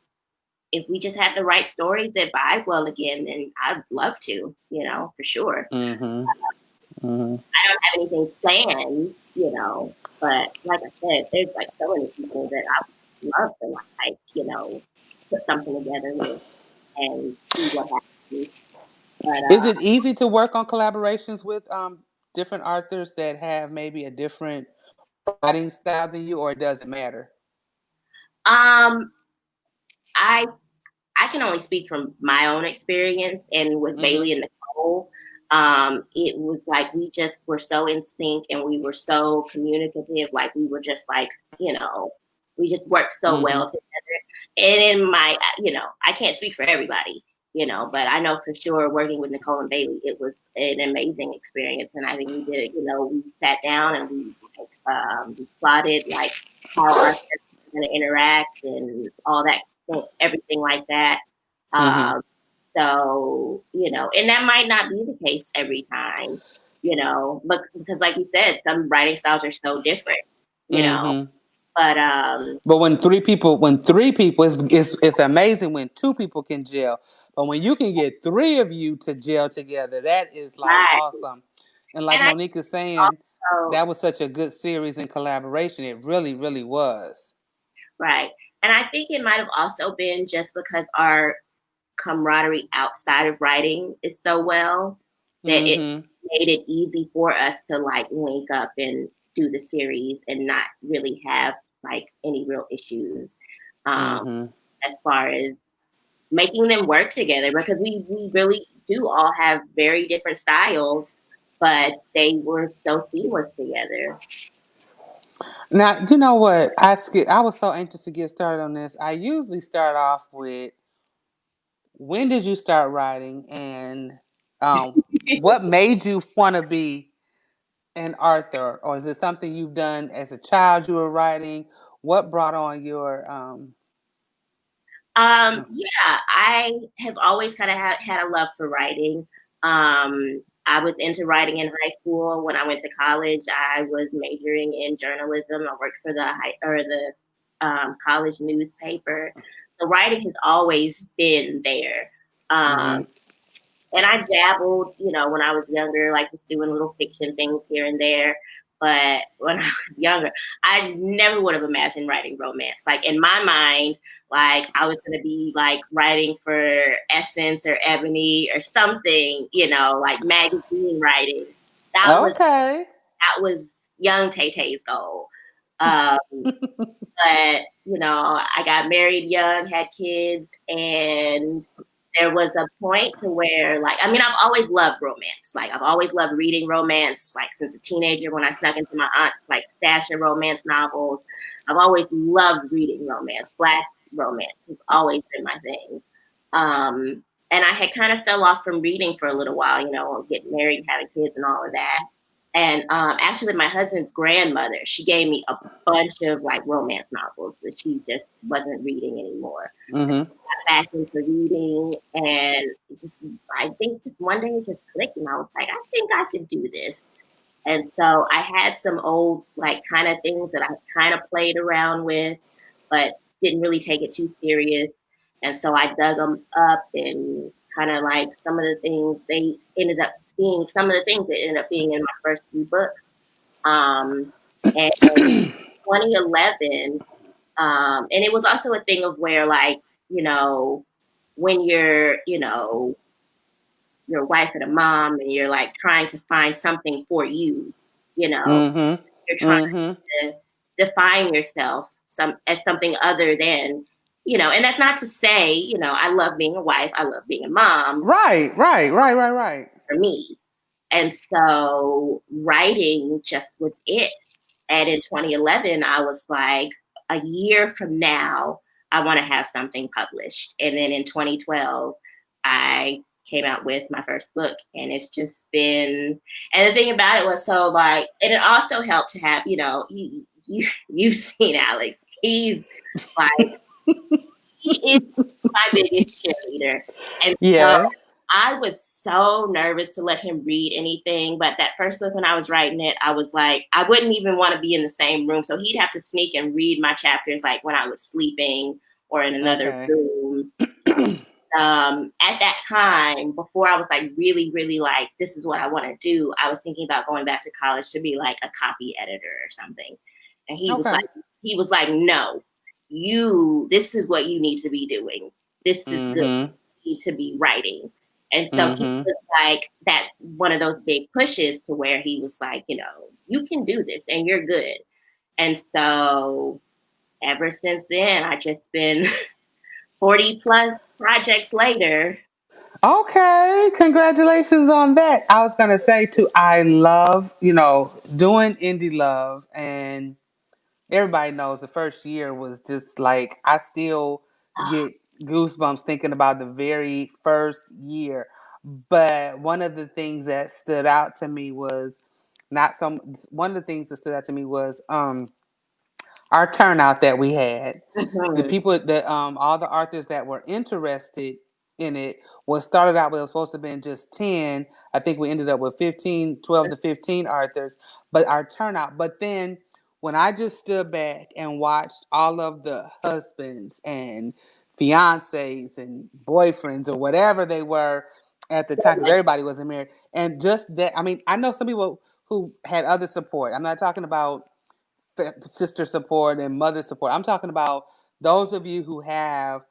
if we just had the right stories that vibe well again, then I'd love to, for sure. Mhm. Mhm. I don't have anything planned, but like I said, there's like so many people that I would love to like, put something together with and see what happens. But Is it easy to work on collaborations with different authors that have maybe a different writing style than you, or does it matter? um I I can only speak from my own experience, and with Bailey Mhm. and Nicole, it was like we just were so in sync and we were so communicative. Like we were just like, we just worked so well Mhm. together. And in my, I can't speak for everybody, but I know for sure working with Nicole and Bailey, it was an amazing experience. And I think we did, we sat down and we plotted like how our characters were going to interact and all that, everything like that. Mhm. So, and that might not be the case every time, but because like you said, some writing styles are so different, you know, Mhm. but, But when three people, it's amazing when two people can gel. But when you can get three of you to gel together, that is like right. awesome. And like And I Monique is saying, also, that was such a good series and collaboration. It really, really was. right. And I think it might have also been just because our camaraderie outside of writing is so well that it Mm-hmm. made it easy for us to like link up and do the series and not really have like any real issues um, Mm-hmm. as far as making them work together because we really do all have very different styles, but they were so seamless together. Now, you know what? I was so anxious to get started on this. I usually start off with when did you start writing, and what made you want to be an author, or is it something you've done as a child you were writing? What brought on your Yeah, I have always kind of had a love for writing. I was into writing in high school. When I went to college, I was majoring in journalism. I worked for the college newspaper. The writing has always been there. Um, mhm. and I dabbled, when I was younger, like just doing little fiction things here and there. But when I was younger, I never would have imagined writing romance. Like in my mind, like I was going to be like writing for Essence or Ebony or something, like magazine writing. That was Okay. that was young Tay Tay's goal. Um, but I got married young, had kids, and there was a point to where, like, I mean, I've always loved romance. Like, I've always loved reading romance. Like, since a teenager, when I snuck into my aunt's like stash of romance novels, I've always loved reading romance. Black romance has always been my thing. And I had kind of fell off from reading for a little while, getting married, having kids, and all of that. And actually, my husband's grandmother, she gave me a bunch of like romance novels that she just wasn't reading anymore. mhm. Got back into reading, and just I think just one day it just clicked, and I was like, I think I could do this. And so I had some old like kind of things that I kind of played around with, but didn't really take it too serious. And so I dug them up and kind of like some of the things they ended up being some of the things that ended up being in my first few books. And 2011, and it was also a thing of where like, when you're a wife and a mom and you're like trying to find something for you, you know, Mhm. you're trying Mhm. to define yourself as something other than, and that's not to say, I love being a wife, I love being a mom Right, right, right, right, right. for me. And so writing just was it. And in 2011, I was like, a year from now, I want to have something published. And then in 2012, I came out with my first book. And it's just been, and the thing about it was so like, and it also helped to have, you've seen Alex. He's like, he is my biggest cheerleader. And so Yes. I was so nervous to let him read anything. But that first book, when I was writing it, I was like, I wouldn't even want to be in the same room. So he'd have to sneak and read my chapters like when I was sleeping or in another Okay. room. At that time, before I was like really, really like, this is what I want to do, I was thinking about going back to college to be like a copy editor or something. And Okay. he was like, no, this is what you need to be doing. This is good. Mm-hmm. You need to be writing. And so he Mm-hmm. was like that, one of those big pushes to where he was like, you can do this and you're good. And so ever since then, I just been 40 plus projects later. Okay, congratulations on that. I was gonna say too, I love, doing indie love, and everybody knows the first year was just like I still get goosebumps thinking about the very first year. But one of the things that stood out to me was not some one of the things that stood out to me was our turnout that we had. The Mhm. people that all the authors that were interested in it was started out with, it was supposed to have been just 10. I think we ended up with 15, 12 to 15 authors, but our turnout. But then when I just stood back and watched all of the husbands and fiancés and boyfriends or whatever they were at the So time, because much, everybody wasn't married, and just that, I mean, I know some people who had other support. I'm not talking about sister support and mother support. I'm talking about those of you who have,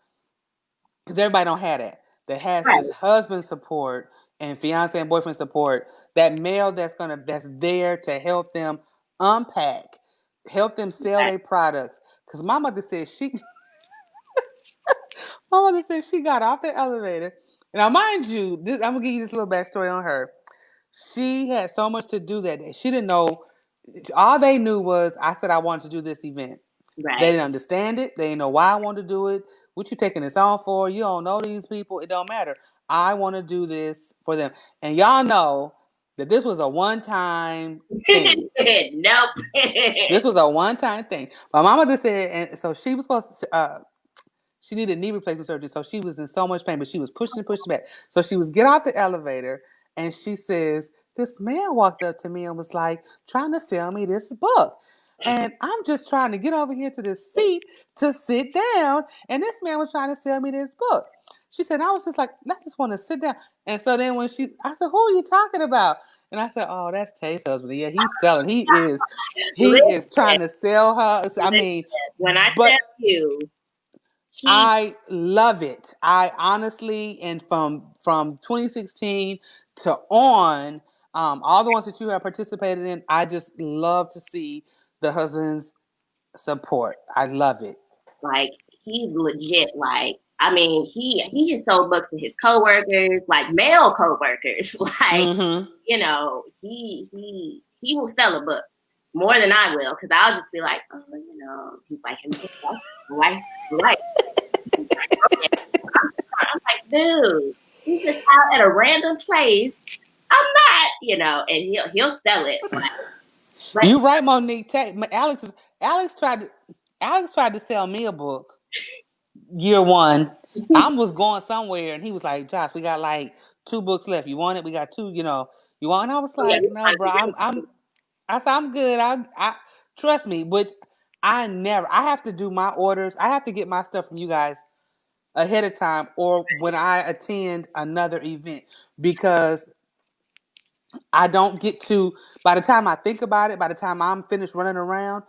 because everybody don't have that. That has this right, husband support and fiance and boyfriend support. That male that's there to help them unpack, help them sell right. their products. Because my mother said she got off the elevator. Now, mind you, I'm gonna give you this little backstory on her. She had so much to do that day. She didn't know. All they knew was I said I wanted to do this event. They Right. didn't understand it. They didn't know why I wanted to do it. What you taking this on for? You don't know these people. It don't matter. I want to do this for them. And y'all know that this was a one-time thing. Nope. This was a one-time thing. My mama just said, and so she was supposed to. She needed knee replacement surgery, so she was in so much pain, but she was pushing and pushing back. So she was get out the elevator, and she says, "This man walked up to me and was like trying to sell me this book." And I'm just trying to get over here to this seat to sit down, and this man was trying to sell me this book. She said, I was just like, I just want to sit down. And so then I said, who are you talking about? And I said, oh, that's Tay's husband. Yeah, he's selling. He is Listen, trying to sell her. I listen. mean, When I tell but you, he I love it. I honestly, and from 2016 to on, all the ones that you have participated in, I just love to see the husbands support. I love it. like he's legit. Like I mean, he has sold books to his coworkers, like male coworkers. Like Mm-hmm. he will sell a book more than I will because I'll just be like, oh, he's like, have you seen that? Like, I'm like, dude, he's just out at a random place. I'm not, and he'll sell it. But You right, Monique. Alex tried to sell me a book year one. I was going somewhere, and he was like, "Josh, we got like two books left. You want it? We got two. You want?" And I was oh yeah, like, he's "No, trying to bro. be I'm really I said, I'm good. I trust me, which I have to do my orders. I have to get my stuff from you guys ahead of time or when I attend another event because I don't get to, by the time I think about it, by the time I'm finished running around,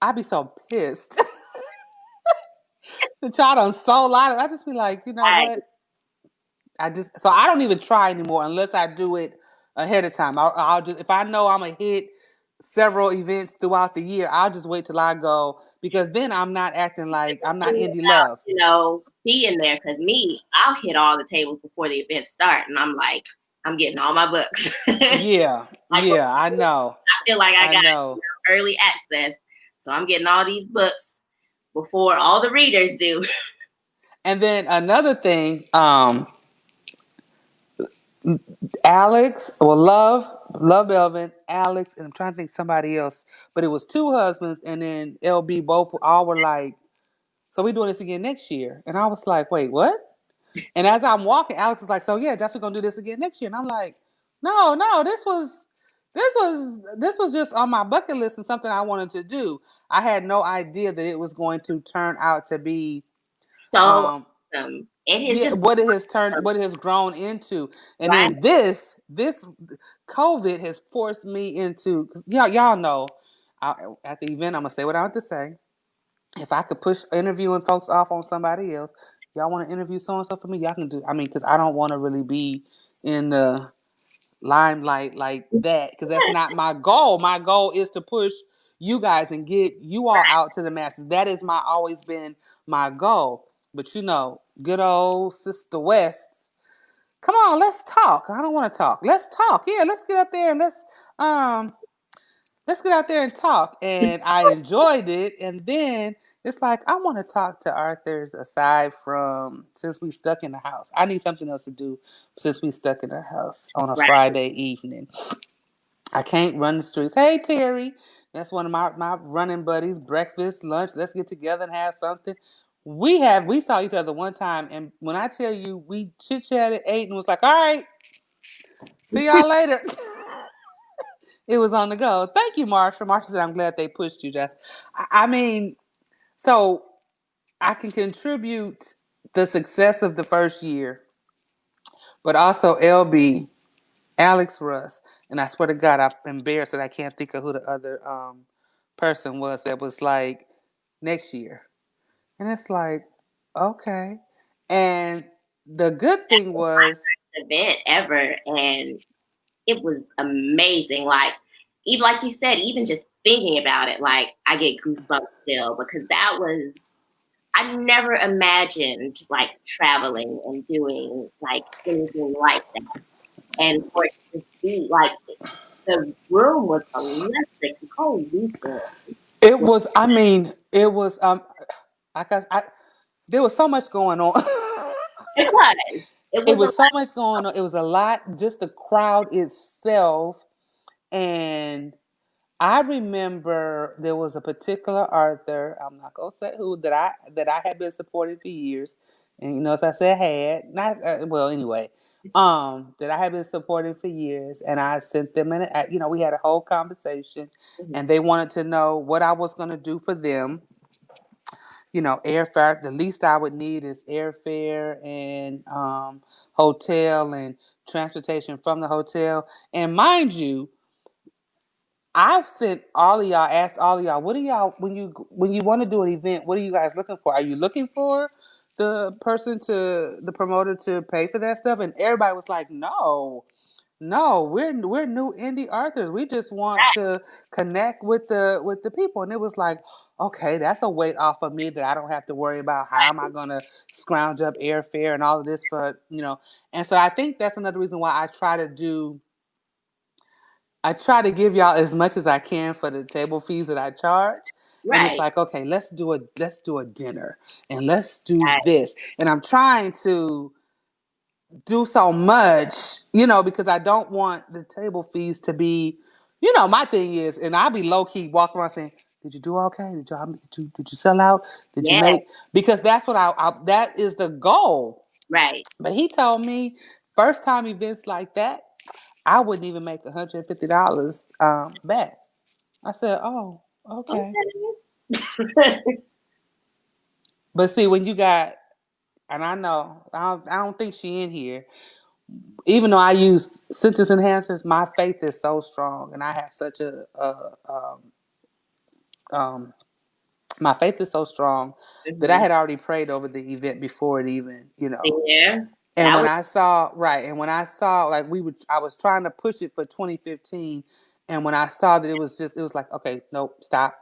I'd be so pissed. The child done sold out. I just be like, you know right. what? So I don't even try anymore unless I do it ahead of time. I'll just, if I know I'm a hit, several events throughout the year. I'll just wait till I go because then I'm not acting like I'm not Thing indie about, love. being there, because me, I'll hit all the tables before the events start, and I'm like, I'm getting all my books. Like, Yeah, yeah, I know. I feel like I I got know. early access, so I'm getting all these books before all the readers do. And then another thing, Alex, well, love Elvin, Alex, and I'm trying to think somebody else, but it was two husbands, and then LB both all were like, "So we doing this again next year?" And I was like, "Wait, what?" And as I'm walking, Alex was like, "So yeah, Jess, we're gonna do this again next year." And I'm like, "No, no, this was just on my bucket list and something I wanted to do. I had no idea that it was going to turn out to be So um it is yeah just what it has grown into. And right. then this COVID has forced me into, 'cause y'all know, at the event I'm gonna say what I have to say. If I could push interviewing folks off on somebody else, y'all want to interview so and so for me, y'all can do. I mean, because I don't want to really be in the limelight like that, because that's not my goal. My goal is to push you guys and get you all out to the masses. That is my always been my goal. But good old Sister West. Come on, let's talk. I don't want to talk. Let's talk. Yeah, let's get up there and um let's get out there and talk. And I enjoyed it. And then it's like, I want to talk to Arthur's aside from, since we stuck in the house. I need something else to do since we stuck in the house on a Right. Friday evening. I can't run the streets. Hey, Terry. That's one of my running buddies. Breakfast, lunch. Let's get together and have something. We saw each other one time, and when I tell you, we chit chatted, ate, and was like, "All right, see y'all later." It was on the go. Thank you, Marsha. Marsha said, "I'm glad they pushed you, Jess." I mean, so I can contribute the success of the first year, but also LB, Alex Russ, and I swear to God, I'm embarrassed that I can't think of who the other person was that was like next year. And it's like, okay. And the good thing was, Event ever, and it was amazing. Like, even like you said, even just thinking about it, like I get goosebumps still, because that was, I never imagined like traveling and doing like anything like that. And for it to be like, the room was electric the whole weekend. it was, I mean, it was, I there was so much going on. It was. It It was a was so lot. much going on. It was a lot, just the crowd itself. And I remember there was a particular Arthur, I'm not gonna say who, that I had been supporting for years. And as I said, had not well anyway, that I had been supporting for years, and I sent them we had a whole conversation, Mhm. and they wanted to know what I was gonna do for them. Airfare. The least I would need is airfare and hotel and transportation from the hotel. And mind you, I've sent all of y'all, asked all of y'all, what do y'all when you want to do an event, what are you guys looking for? Are you looking for the promoter to pay for that stuff? And everybody was like, no. No, we're new indie authors. We just want to connect with the people. And it was like, okay, that's a weight off of me that I don't have to worry about how am I gonna scrounge up airfare and all of this for. And so I think that's another reason why I try to give y'all as much as I can for the table fees that I charge. And it's Right. like, okay, let's do a dinner and let's do Right. this. And I'm trying to do so much, because I don't want the table fees to be, my thing is, and I'll be low key walking around saying, "Did you do okay? Did you sell out? Did you Yeah. make?" Because that's what that is the goal. Right. But he told me first time events like that, I wouldn't even make $150 back. I said, "Oh, okay." Okay. But see, when you got, and I don't think she in here. Even though I use sentence enhancers, my faith is so strong, and I have such um, my faith is so strong that I Hmm. had already prayed over the event before it even. Yeah. And That when was I saw, right, and when I saw, like, I was trying to push it for 2015, And when I saw that it was like, okay, nope, stop,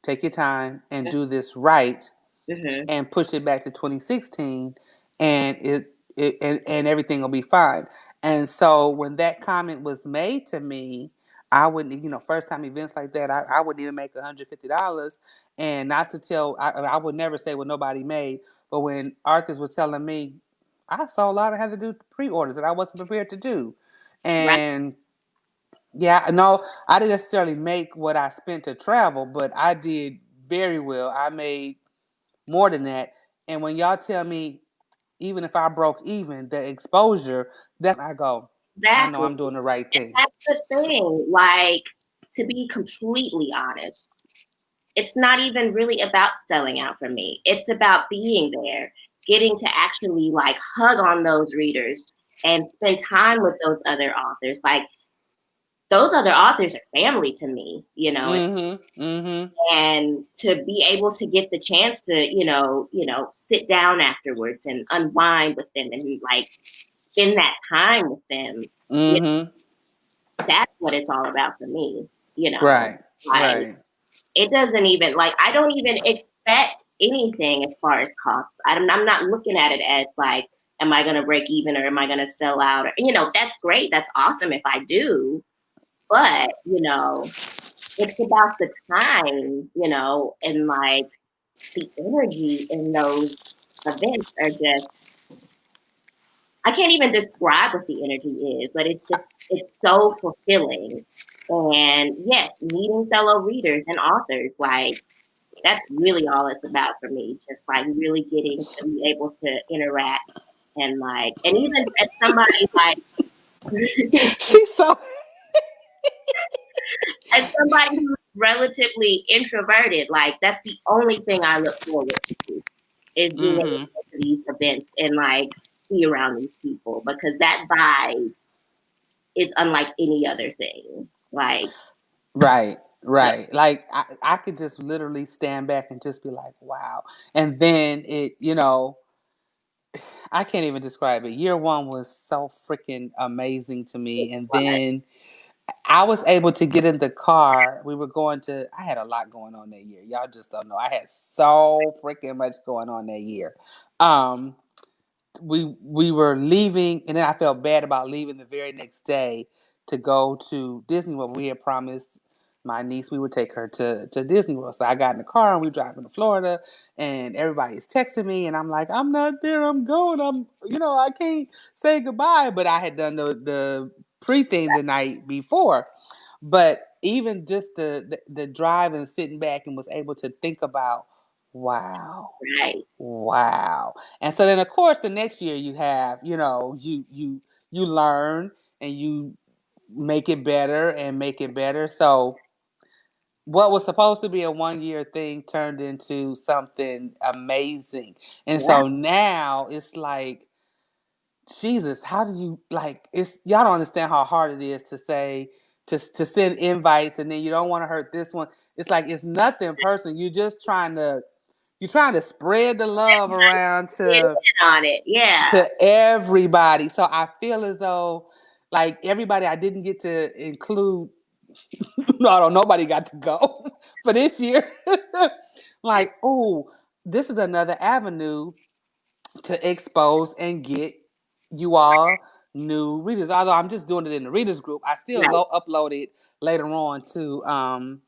take your time and do this right, Mm-hmm. and push it back to 2016, and and everything will be fine. And so when that comment was made to me, I wouldn't, first time events like that, I wouldn't even make $150. And not to tell, I would never say what nobody made, but when Arthurs was telling me, I saw a lot of had to do pre-orders that I wasn't prepared to do. Right. And yeah, no, I didn't necessarily make what I spent to travel, but I did very well. I made more than that. And when y'all tell me, even if I broke even, the exposure, that's when I go, I know Exactly. I'm doing the right And thing. that's the thing. Like, to be completely honest, it's not even really about selling out for me. It's about being there, getting to actually like hug on those readers and spend time with those other authors. Like, those other authors are family to me, Mm-hmm. Mm-hmm. and to be able to get the chance to, sit down afterwards and unwind with them and like spend that time with them. You Mm-hmm. That's what it's all about for me, Right. like Right. it doesn't even like I don't even expect anything as far as costs. I'm not looking at it as like, am I going to break even or am I going to sell out? Or, that's great. That's awesome if I do. But, it's about the time, and like the energy in those events are just, I can't even describe what the energy is, but it's so fulfilling. And yes, meeting fellow readers and authors, like, that's really all it's about for me. Just like really getting to be able to interact and like, and even as somebody like, She's so. as somebody who's relatively introverted, like that's the only thing I look forward to is being able Mm-hmm. to go to these events and like be around these people because that vibe is unlike any other thing. Like, Right. so, Right. Like I could just literally stand back and just be like, wow. And then I can't even describe it. Year one was so freaking amazing to me. And then I was able to get in the car. We were going to, I had a lot going on that year. Y'all just don't know. I had so freaking much going on that year. Um, we were leaving, and then I felt bad about leaving the very next day to go to Disney World. We had promised my niece we would take her to Disney World. So I got in the car and we driving to Florida, and everybody's texting me, and I'm like, I'm not there. I'm going. I can't say goodbye. But I had done the pre thing the night before. But even just the drive and sitting back and was able to think about, wow. right, Wow. And so then of course the next year you have, you learn and you make it better and make it better. So what was supposed to be a 1 year thing turned into something amazing. And yeah, so now it's like, Jesus, how do you like it's y'all don't understand how hard it is to say to send invites, and then you don't want to hurt this one. It's like it's nothing personal. You're trying to spread the love around get in on it. Yeah, to everybody. So I feel as though like everybody I didn't get to include, no, nobody got to go for this year. Like, oh, this is another avenue to expose and get you all new readers. Although I'm just doing it in the readers group, I still right. upload it later on to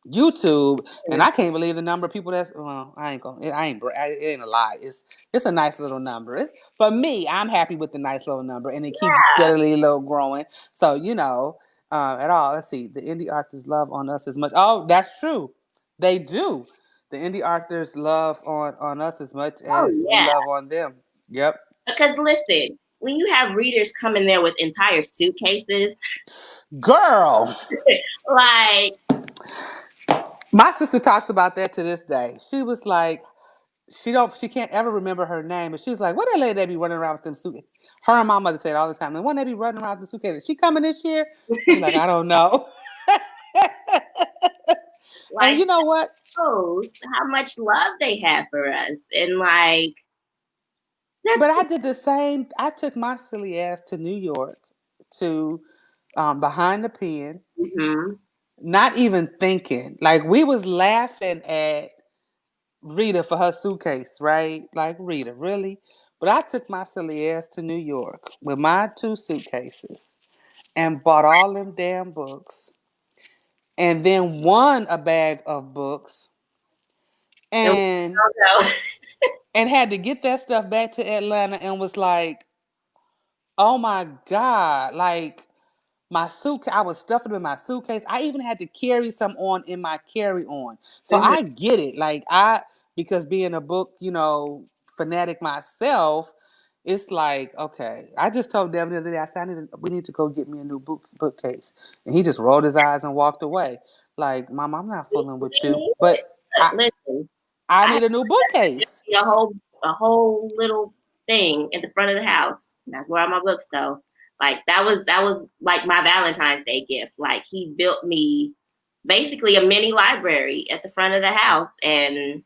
YouTube, and I can't believe the number of people that's. Well, I ain't gonna. It ain't a lie. It's a nice little number. It's for me. I'm happy with the nice little number, and it keeps steadily little growing. So at all. Let's see. The indie authors love on us as much. Oh, that's true. They do. The indie authors love on us as much Oh as we yeah, love on them. Yep. because listen, when you have readers come in there with entire suitcases, Girl, like, my sister talks about that to this day. She was like, she can't ever remember her name, but she was like, what that lady that be running around with them suitcases? Her and my mother say it all the time. And when they be running around with the suitcases, is she coming this year? I'd be like, I don't know. And like you know what? shows how much love they have for us, and like But that's I did the same. I took my silly ass to New York to behind the pen, Mm-hmm. not even thinking. Like we was laughing at Rita for her suitcase, right? Like Rita, really? But I took my silly ass to New York with my two suitcases and bought all them damn books and then won a bag of books And we and don't know. had to get that stuff back to Atlanta and was like, oh my God, like my suitcase, I was stuffing them in my suitcase. I even had to carry some on in my carry on. So Mm-hmm. I get it. Like because being a book, fanatic myself, it's like, okay. I just told Devin the other day, I said, we need to go get me a new bookcase. And he just rolled his eyes and walked away. Like, Mom, I'm not fooling with you. But I, Listen, I I had need a new bookcase. a whole little thing at the front of the house. That's where all my books go. Like that was like my Valentine's Day gift. Like he built me basically a mini library at the front of the house, and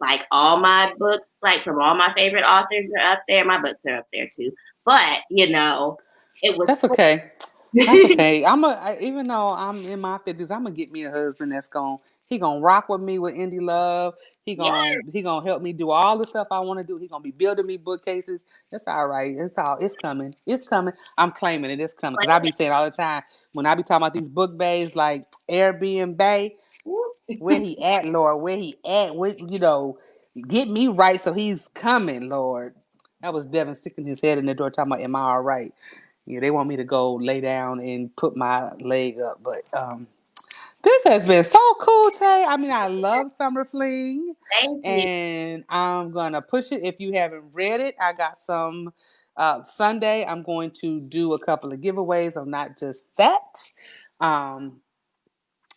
like all my books, like from all my favorite authors, are up there. My books are up there too. But it was. That's okay. That's okay. Even though I'm in my 50s, I'm gonna get me a husband he gonna rock with me with indie love. Yeah. He gonna help me do all the stuff I want to do. He gonna be building me bookcases. It's all right. It's coming. It's coming. I'm claiming it. It's coming because I be saying all the time when I be talking about these book bays like Airbnb, where he at, Lord? Where he at? Get me right so he's coming, Lord. That was Devin sticking his head in the door talking about, am I all right? Yeah, they want me to go lay down and put my leg up. But this has been so cool, Tay. I mean, I love Summer Fling. Thank you. And I'm going to push it. If you haven't read it, I got some. Sunday, I'm going to do a couple of giveaways of not just that. Um,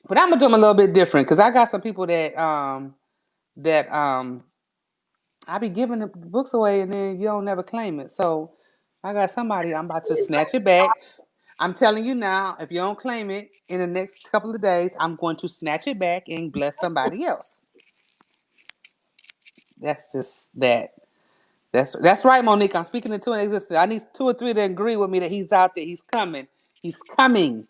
but I'm going to do them a little bit different because I got some people that I be giving the books away and then you don't never claim it. So I got somebody, I'm about to snatch it back. I'm telling you now, if you don't claim it in the next couple of days, I'm going to snatch it back and bless somebody else. That's just that. That's right, Monique. I'm speaking into an existence. I need two or three to agree with me that he's out there. He's coming. He's coming.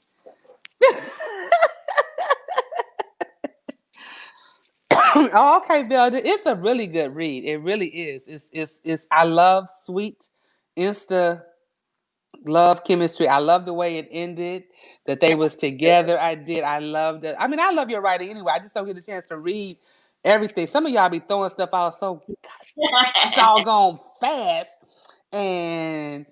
Oh, okay, Bill. It's a really good read. It really is. It's I love sweet insta love chemistry. I love the way it ended, that they was together. I did. I loved it. I mean, I love your writing anyway. I just don't get a chance to read everything. Some of y'all be throwing stuff out so doggone fast. And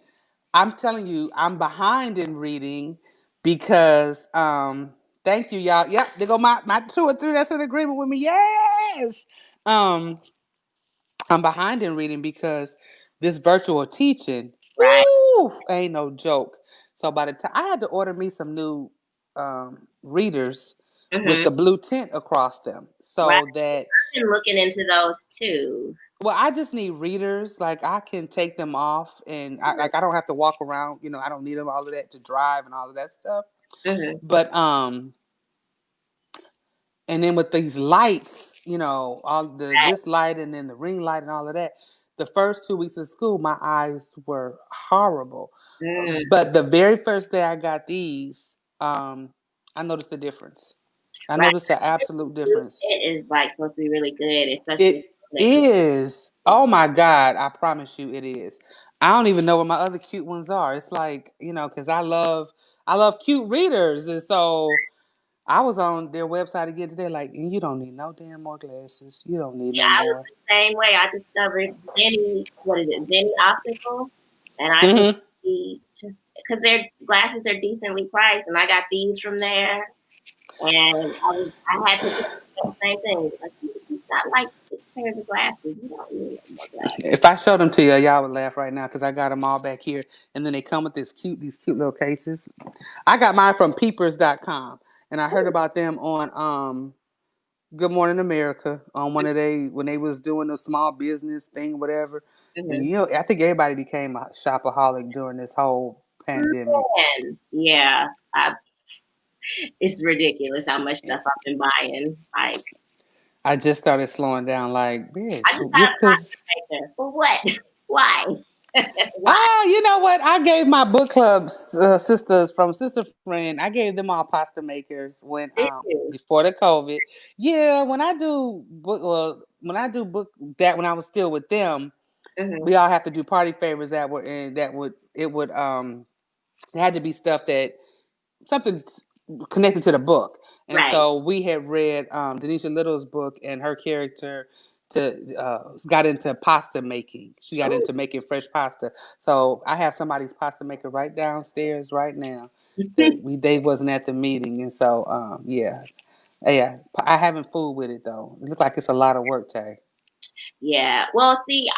I'm telling you, I'm behind in reading because thank you, y'all. Yep, there go my two or three that's in agreement with me. Yes. Um I'm behind in reading because this virtual teaching, Right. ain't no joke. So by the time I had to order me some new readers with Mm-hmm. the blue tint across them, Right. so that I've been looking into those too. I just need readers. Like I can take them off, and I don't have to walk around. I don't need them all of that to drive and all of that stuff. Mm-hmm. But and then with these lights, all the Right. this light and then the ring light and all of that. The first 2 weeks of school, my eyes were horrible. Mm. But the very first day I got these, I noticed the difference. I Right. noticed the absolute difference. It is like supposed to be really good, It especially when it is. Oh my God, I promise you it is. I don't even know what my other cute ones are. It's like, because I love cute readers. And so I was on their website again today, like, you don't need no damn more glasses. You don't need Yeah, no I was more. the same way. I discovered Zenny, what is it, Zenny Optical, and I Hmm. basically just because their glasses are decently priced, and I got these from there, and I had to just the same thing. Like you got like 6 pairs of glasses, you don't need no more glasses. If I showed them to you, y'all would laugh right now because I got them all back here, and then they come with these cute little cases. I got mine from Peepers.com, and I heard about them on Good Morning America on one of they when they was doing the small business thing, whatever. And Mm-hmm. I think everybody became a shopaholic during this whole pandemic. Man, yeah, it's ridiculous how much stuff I've been buying. Like I just started slowing down, like, I bitch, just got just a because pocket for what? Why? Why Ah, you know what? I gave my book club sisters from Sister Friend. I gave them all pasta makers when did you? before the COVID. Yeah, when I do book, well, when I do book that when I was still with them, Hmm. we all have to do party favors that were and that would it would it had to be stuff that something connected to the book. And Right. so we had read Denisha Little's book, and her character to got into pasta making. She got Oh. into making fresh pasta. So I have somebody's pasta maker right downstairs right now. That we they wasn't at the meeting, and so yeah, yeah. I haven't fooled with it though. It looks like it's a lot of work, Tay. Yeah. Well, see,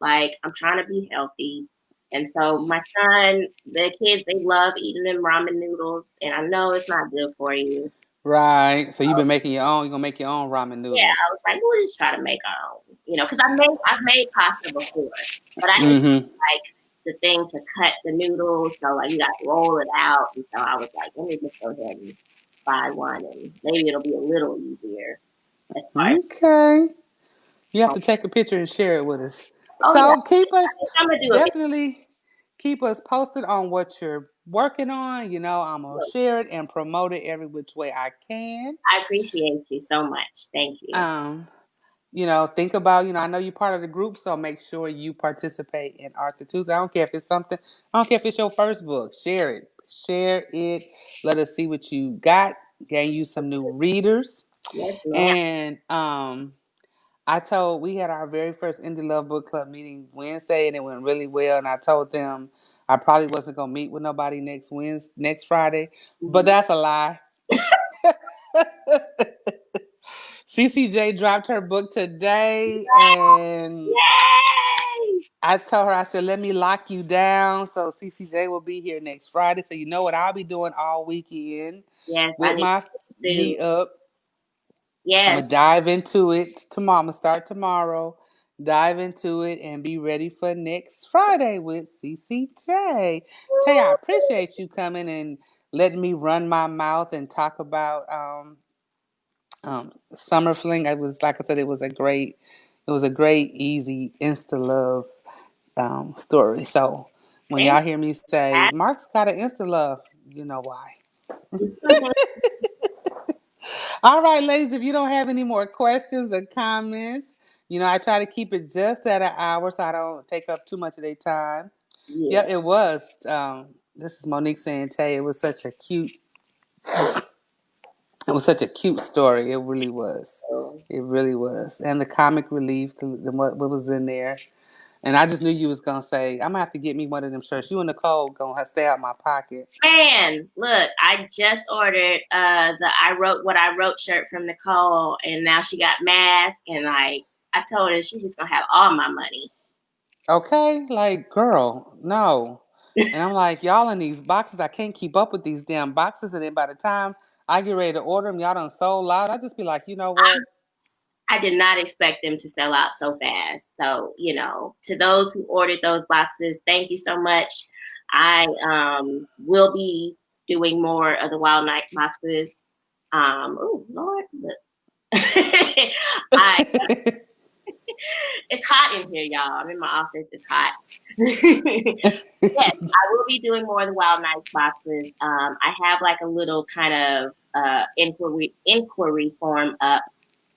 like I'm trying to be healthy. And so my son, the kids, they love eating them ramen noodles. And I know it's not good for you. Right. So you've been making your own. You're gonna make your own ramen Yeah, I noodles. was like, we'll just try to make our own. Because I've made pasta before, but I didn't Mm-hmm. like the thing to cut the noodles. So like you got to roll it out. And so I was like, let me just go ahead and buy one, and maybe it'll be a little easier as far as Okay. You have home. to take a picture and share it with us. Oh yeah, So keep us I'm gonna do a video. definitely keep us posted on what you're working on. I'm gonna share it and promote it every which way I can. I appreciate you so much. Thank you. Um, think about, I know you're part of the group, so make sure you participate in Arthur Tuesday. I don't care if it's something, I don't care if it's your first book. Share it. Share it. Let us see what you got. Gain you some new readers. Yes, ma'am. And we had our very first Indie Love Book Club meeting Wednesday, and it went really well. And I told them I probably wasn't gonna meet with nobody next Friday, but Mhm. that's a lie. CCJ dropped her book today, and Yay! I told her, I said, let me lock you down. So CCJ will be here next Friday. So you know what I'll be doing all weekend Yes, I with need my to. meetup. I'm Yes, gonna dive into it tomorrow. I'm gonna start tomorrow, dive into it, and be ready for next Friday with CCJ. Tay, I appreciate you coming and letting me run my mouth and talk about summer fling. It was like I said, it was a great, easy insta love story. So when thank y'all hear me say Mark's got an insta love, you know why. you. All right, ladies, if you don't have any more questions or comments, I try to keep it just at an hour so I don't take up too much of their time. Yeah, Yeah. it was. This is Monique saying, Tay, it was such a cute story. It really was. So, It really was. And the comic relief, what was in there. And I just knew you was going to say, I'm going to have to get me one of them shirts. You and Nicole going to stay out my pocket. man, look, I just ordered the I wrote what I wrote shirt from Nicole, and now she got mask, and like I told her she's just gonna have all my money. Okay, like girl, no. And I'm like, y'all in these boxes, I can't keep up with these damn boxes. And then by the time I get ready to order them, y'all done sold out. I just be like, you know what? I did not expect them to sell out so fast. So, to those who ordered those boxes, thank you so much. I will be doing more of the Wild Night boxes. Oh Lord, look. I It's hot in here, y'all. I'm in my office. It's hot. Yes, I will be doing more of the Wild Nights boxes. I have like a little kind of inquiry form up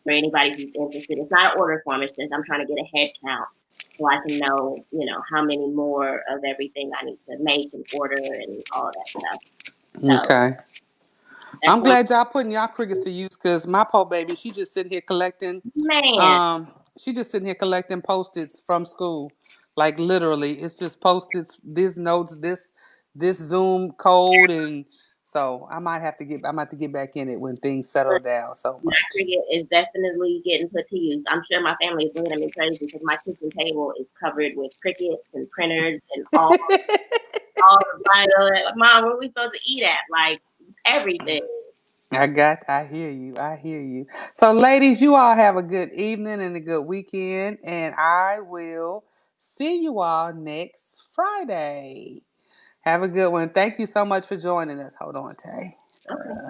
for anybody who's interested. It's not an order form. It's just I'm trying to get a head count so I can know, how many more of everything I need to make and order and all of that stuff. So Okay. that's I'm one glad y'all putting y'all crickets to use because my poor baby, she just sitting here collecting. man. Um, she just sitting here collecting post-its from school. Like literally, it's just post-its, this notes, this Zoom code, and so I'm have to get back in it when things settle down so My much. cricket is definitely getting put to use. I'm sure my family is looking at me crazy because my kitchen table is covered with crickets and printers and all the vinyl. Like, Mom, what are we supposed to eat at? Like everything. I hear you. I hear you. So, ladies, you all have a good evening and a good weekend, and I will see you all next Friday. Have a good one. Thank you so much for joining us. Hold on, Tay. Okay.